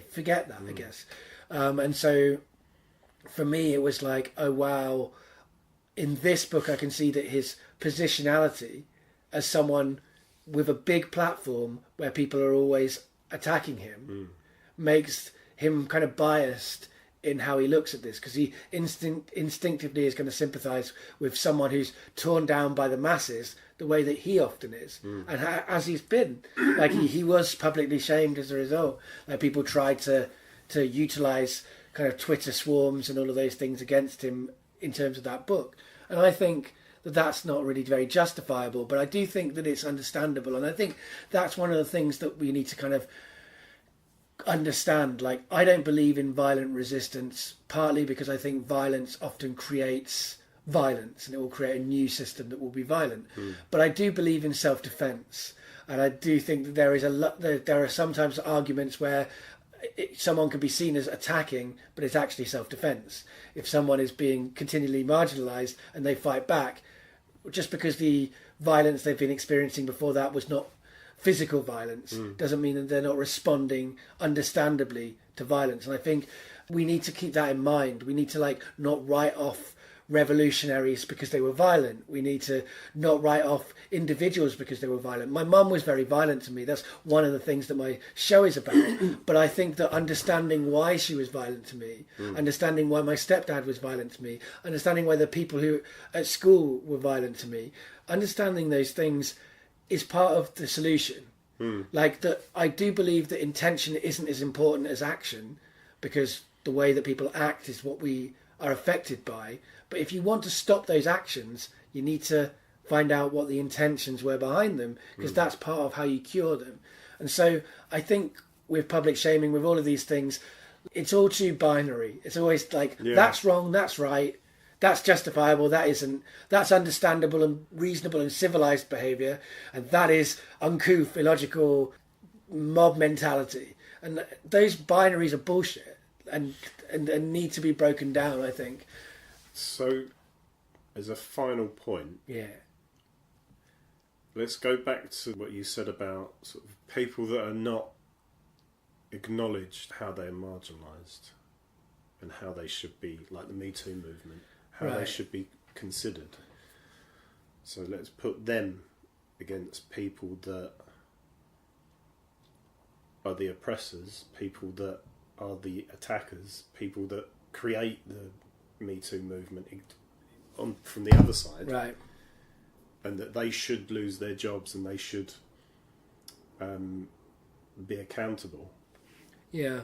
Speaker 1: forget that, I guess. And so for me, it was like, oh wow, in this book I can see that his positionality as someone with a big platform where people are always attacking him makes him kind of biased in how he looks at this, because he instinctively is going to sympathise with someone who's torn down by the masses the way that he often is, and as he's been. Like he was publicly shamed as a result. Like people tried to utilise kind of Twitter swarms and all of those things against him in terms of that book. And I think that that's not really very justifiable, but I do think that it's understandable. And I think that's one of the things that we need to kind of understand. Like, I don't believe in violent resistance, partly because I think violence often creates violence, and it will create a new system that will be violent. But I do believe in self-defense, and I do think that there is there are sometimes arguments where someone can be seen as attacking, but it's actually self-defense. If someone is being continually marginalized and they fight back, just because the violence they've been experiencing before that was not physical violence, doesn't mean that they're not responding understandably to violence. And I think we need to keep that in mind. We need to not write off revolutionaries because they were violent. We need to not write off individuals because they were violent. My mum was very violent to me. That's one of the things that my show is about. But I think that understanding why she was violent to me, understanding why my stepdad was violent to me, understanding why the people who at school were violent to me, understanding those things is part of the solution. I do believe that intention isn't as important as action, because the way that people act is what we are affected by. But if you want to stop those actions, you need to find out what the intentions were behind them, because that's part of how you cure them. And so I think with public shaming, with all of these things, it's all too binary. It's always that's wrong, that's right, that's justifiable, that isn't, that's understandable and reasonable and civilized behaviour, and that is uncouth, illogical mob mentality. And those binaries are bullshit and need to be broken down, I think.
Speaker 2: So, as a final point, let's go back to what you said about sort of people that are not acknowledged how they're marginalised and how they should be, like the Me Too movement, how they should be considered. So let's put them against people that are the oppressors, people that are the attackers, people that create the Me Too movement from the other side,
Speaker 1: right?
Speaker 2: And that they should lose their jobs and they should be accountable.
Speaker 1: Yeah.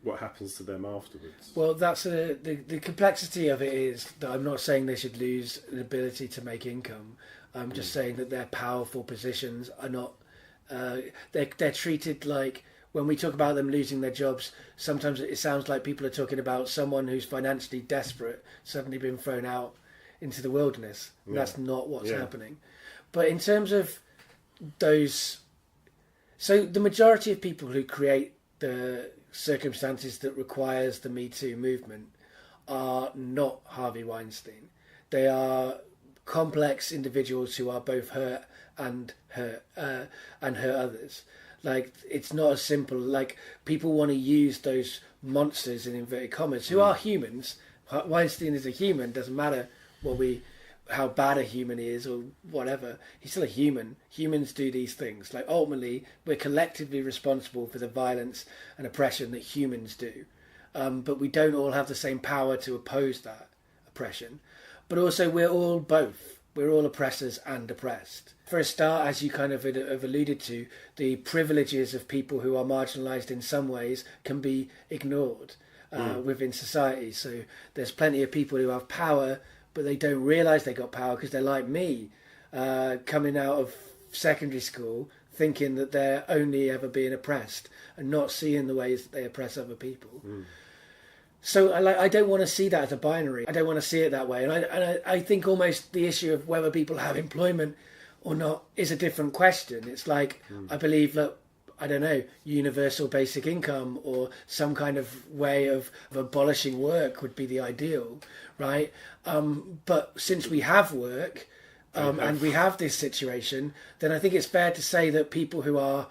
Speaker 2: What happens to them afterwards?
Speaker 1: Well, that's the complexity of it is that I'm not saying they should lose an ability to make income. I'm just saying that their powerful positions are not. They're treated like. When we talk about them losing their jobs, sometimes it sounds like people are talking about someone who's financially desperate suddenly being thrown out into the wilderness. That's not what's happening. But in terms of those... So the majority of people who create the circumstances that requires the Me Too movement are not Harvey Weinstein. They are complex individuals who are both hurt and hurt others. It's not as simple. People want to use those monsters in inverted commas who are humans. Weinstein is a human. Doesn't matter how bad a human he is or whatever. He's still a human. Humans do these things. Ultimately, we're collectively responsible for the violence and oppression that humans do. But we don't all have the same power to oppose that oppression. But also, we're all both. We're all oppressors and oppressed. For a start, as you kind of have alluded to, the privileges of people who are marginalised in some ways can be ignored within society. So there's plenty of people who have power, but they don't realise they got power because they're like me, coming out of secondary school thinking that they're only ever being oppressed and not seeing the ways that they oppress other people. So I don't want to see that as a binary. I don't want to see it that way. And I think almost the issue of whether people have employment or not is a different question. It's I believe that, I don't know, universal basic income or some kind of way of abolishing work would be the ideal, right? But since we have work and we have this situation, then I think it's fair to say that people who are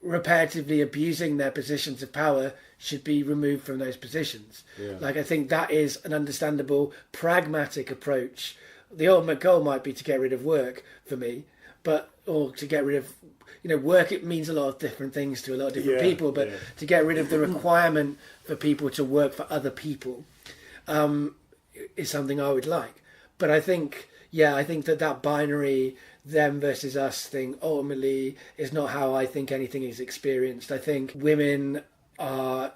Speaker 1: repetitively abusing their positions of power should be removed from those positions. I think that is an understandable, pragmatic approach the ultimate goal might be to get rid of work for me, or to get rid of, work. It means a lot of different things to a lot of different people, but to get rid of the requirement for people to work for other people is something I would like. But I think that binary them versus us thing ultimately is not how I think anything is experienced. I think women are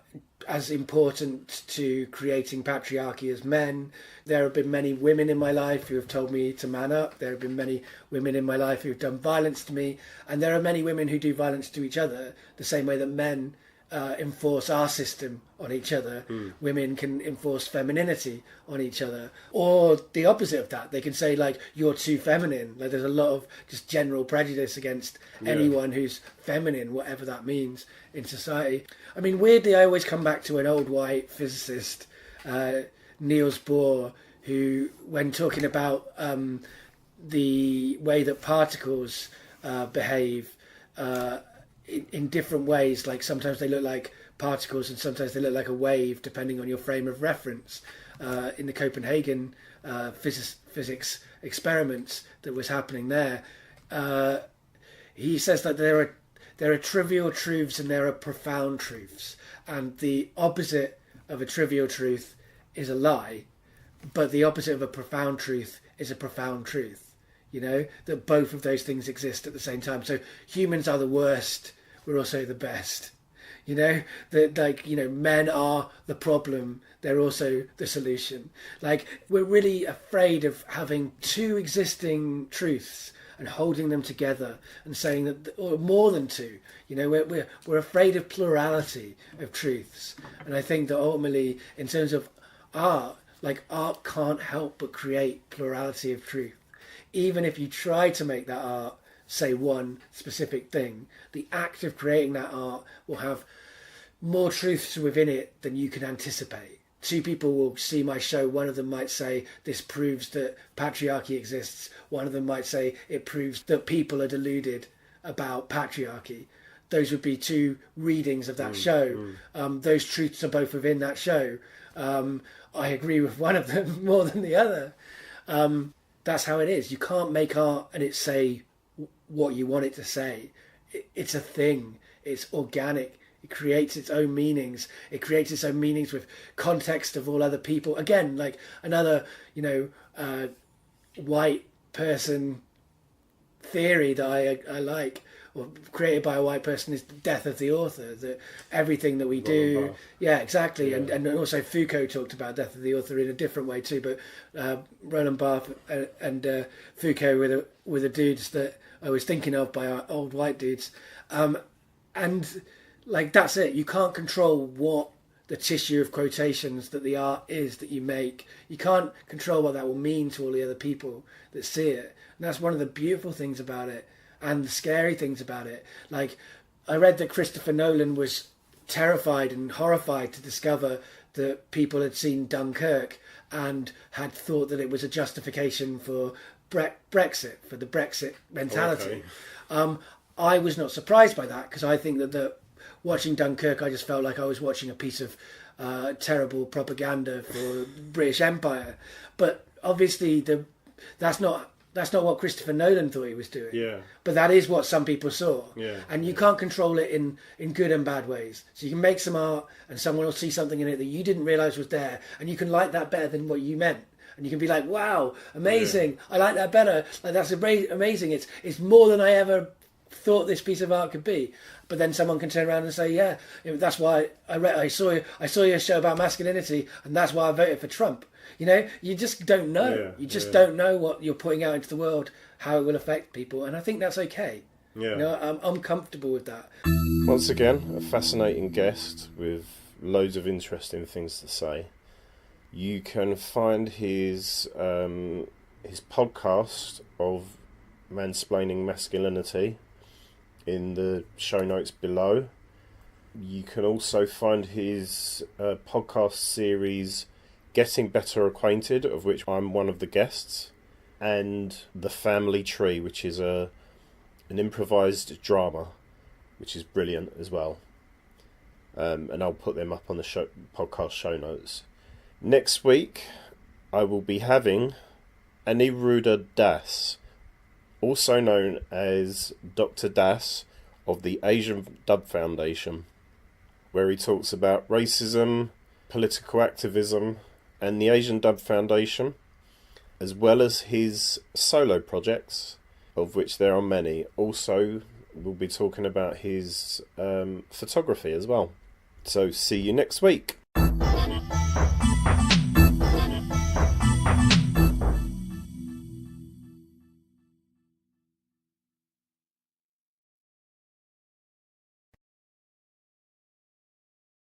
Speaker 1: as important to creating patriarchy as men. There have been many women in my life who have told me to man up. There have been many women in my life who have done violence to me. And there are many women who do violence to each other the same way that men enforce our system on each other. Women can enforce femininity on each other, or the opposite of that. They can say, like, you're too feminine. Like, there's a lot of just general prejudice against anyone who's feminine, whatever that means in society. I mean, weirdly, I always come back to an old white physicist, Niels Bohr, who, when talking about the way that particles behave in different ways, like sometimes they look like particles and sometimes they look like a wave, depending on your frame of reference. In the Copenhagen physics experiments that was happening there, he says that there are trivial truths and there are profound truths, and the opposite of a trivial truth is a lie, but the opposite of a profound truth is a profound truth. That both of those things exist at the same time. So humans are the worst, we're also the best. Men are the problem, they're also the solution. Like, we're really afraid of having two existing truths and holding them together and saying that, or more than two. We're afraid of plurality of truths. And I think that ultimately, in terms of art, like, art can't help but create plurality of truth. Even if you try to make that art say one specific thing, the act of creating that art will have more truths within it than you can anticipate. Two people will see my show. One of them might say, this proves that patriarchy exists. One of them might say, it proves that people are deluded about patriarchy. Those would be two readings of that show. Those truths are both within that show. I agree with one of them more than the other. That's how it is. You can't make art and it say what you want it to say. It's a thing. It's organic. It creates its own meanings. It creates its own meanings with context of all other people. Again, like another, white person theory that I like, or created by a white person, is the death of the author. That everything that we do, exactly. Yeah. And also Foucault talked about death of the author in a different way too. But Roland Barthes and Foucault were the dudes that I was thinking of, by our old white dudes. And like, that's it. You can't control what the tissue of quotations that the art is that you make. You can't control what that will mean to all the other people that see it. And that's one of the beautiful things about it, and the scary things about it. Like, I read that Christopher Nolan was terrified and horrified to discover that people had seen Dunkirk and had thought that it was a justification for Brexit, for the Brexit mentality. Okay. I was not surprised by that, because I think that watching Dunkirk, I just felt like I was watching a piece of terrible propaganda for the British Empire. But obviously, that's not what Christopher Nolan thought he was doing. Yeah. But that is what some people saw. Yeah. And you can't control it in good and bad ways. So you can make some art and someone will see something in it that you didn't realise was there, and you can like that better than what you meant. And you can be like, wow, amazing. Yeah. I like that better. Like, that's amazing. It's more than I ever thought this piece of art could be. But then someone can turn around and say, yeah, that's why I saw your show about masculinity, and that's why I voted for Trump. You just don't know. Yeah, you just don't know what you're putting out into the world, how it will affect people, and I think that's okay. Yeah. I'm comfortable with that.
Speaker 2: Once again, a fascinating guest with loads of interesting things to say. You can find his podcast of Mansplaining Masculinity in the show notes below. You can also find his podcast series Getting Better Acquainted, of which I'm one of the guests, and The Family Tree, which is an improvised drama, which is brilliant as well. And I'll put them up on the podcast show notes. Next week, I will be having Anidruddha Das, also known as Dr. Das of the Asian Dub Foundation, where he talks about racism, political activism, and the Asian Dub Foundation, as well as his solo projects, of which there are many. Also, we'll be talking about his photography as well. So, see you next week.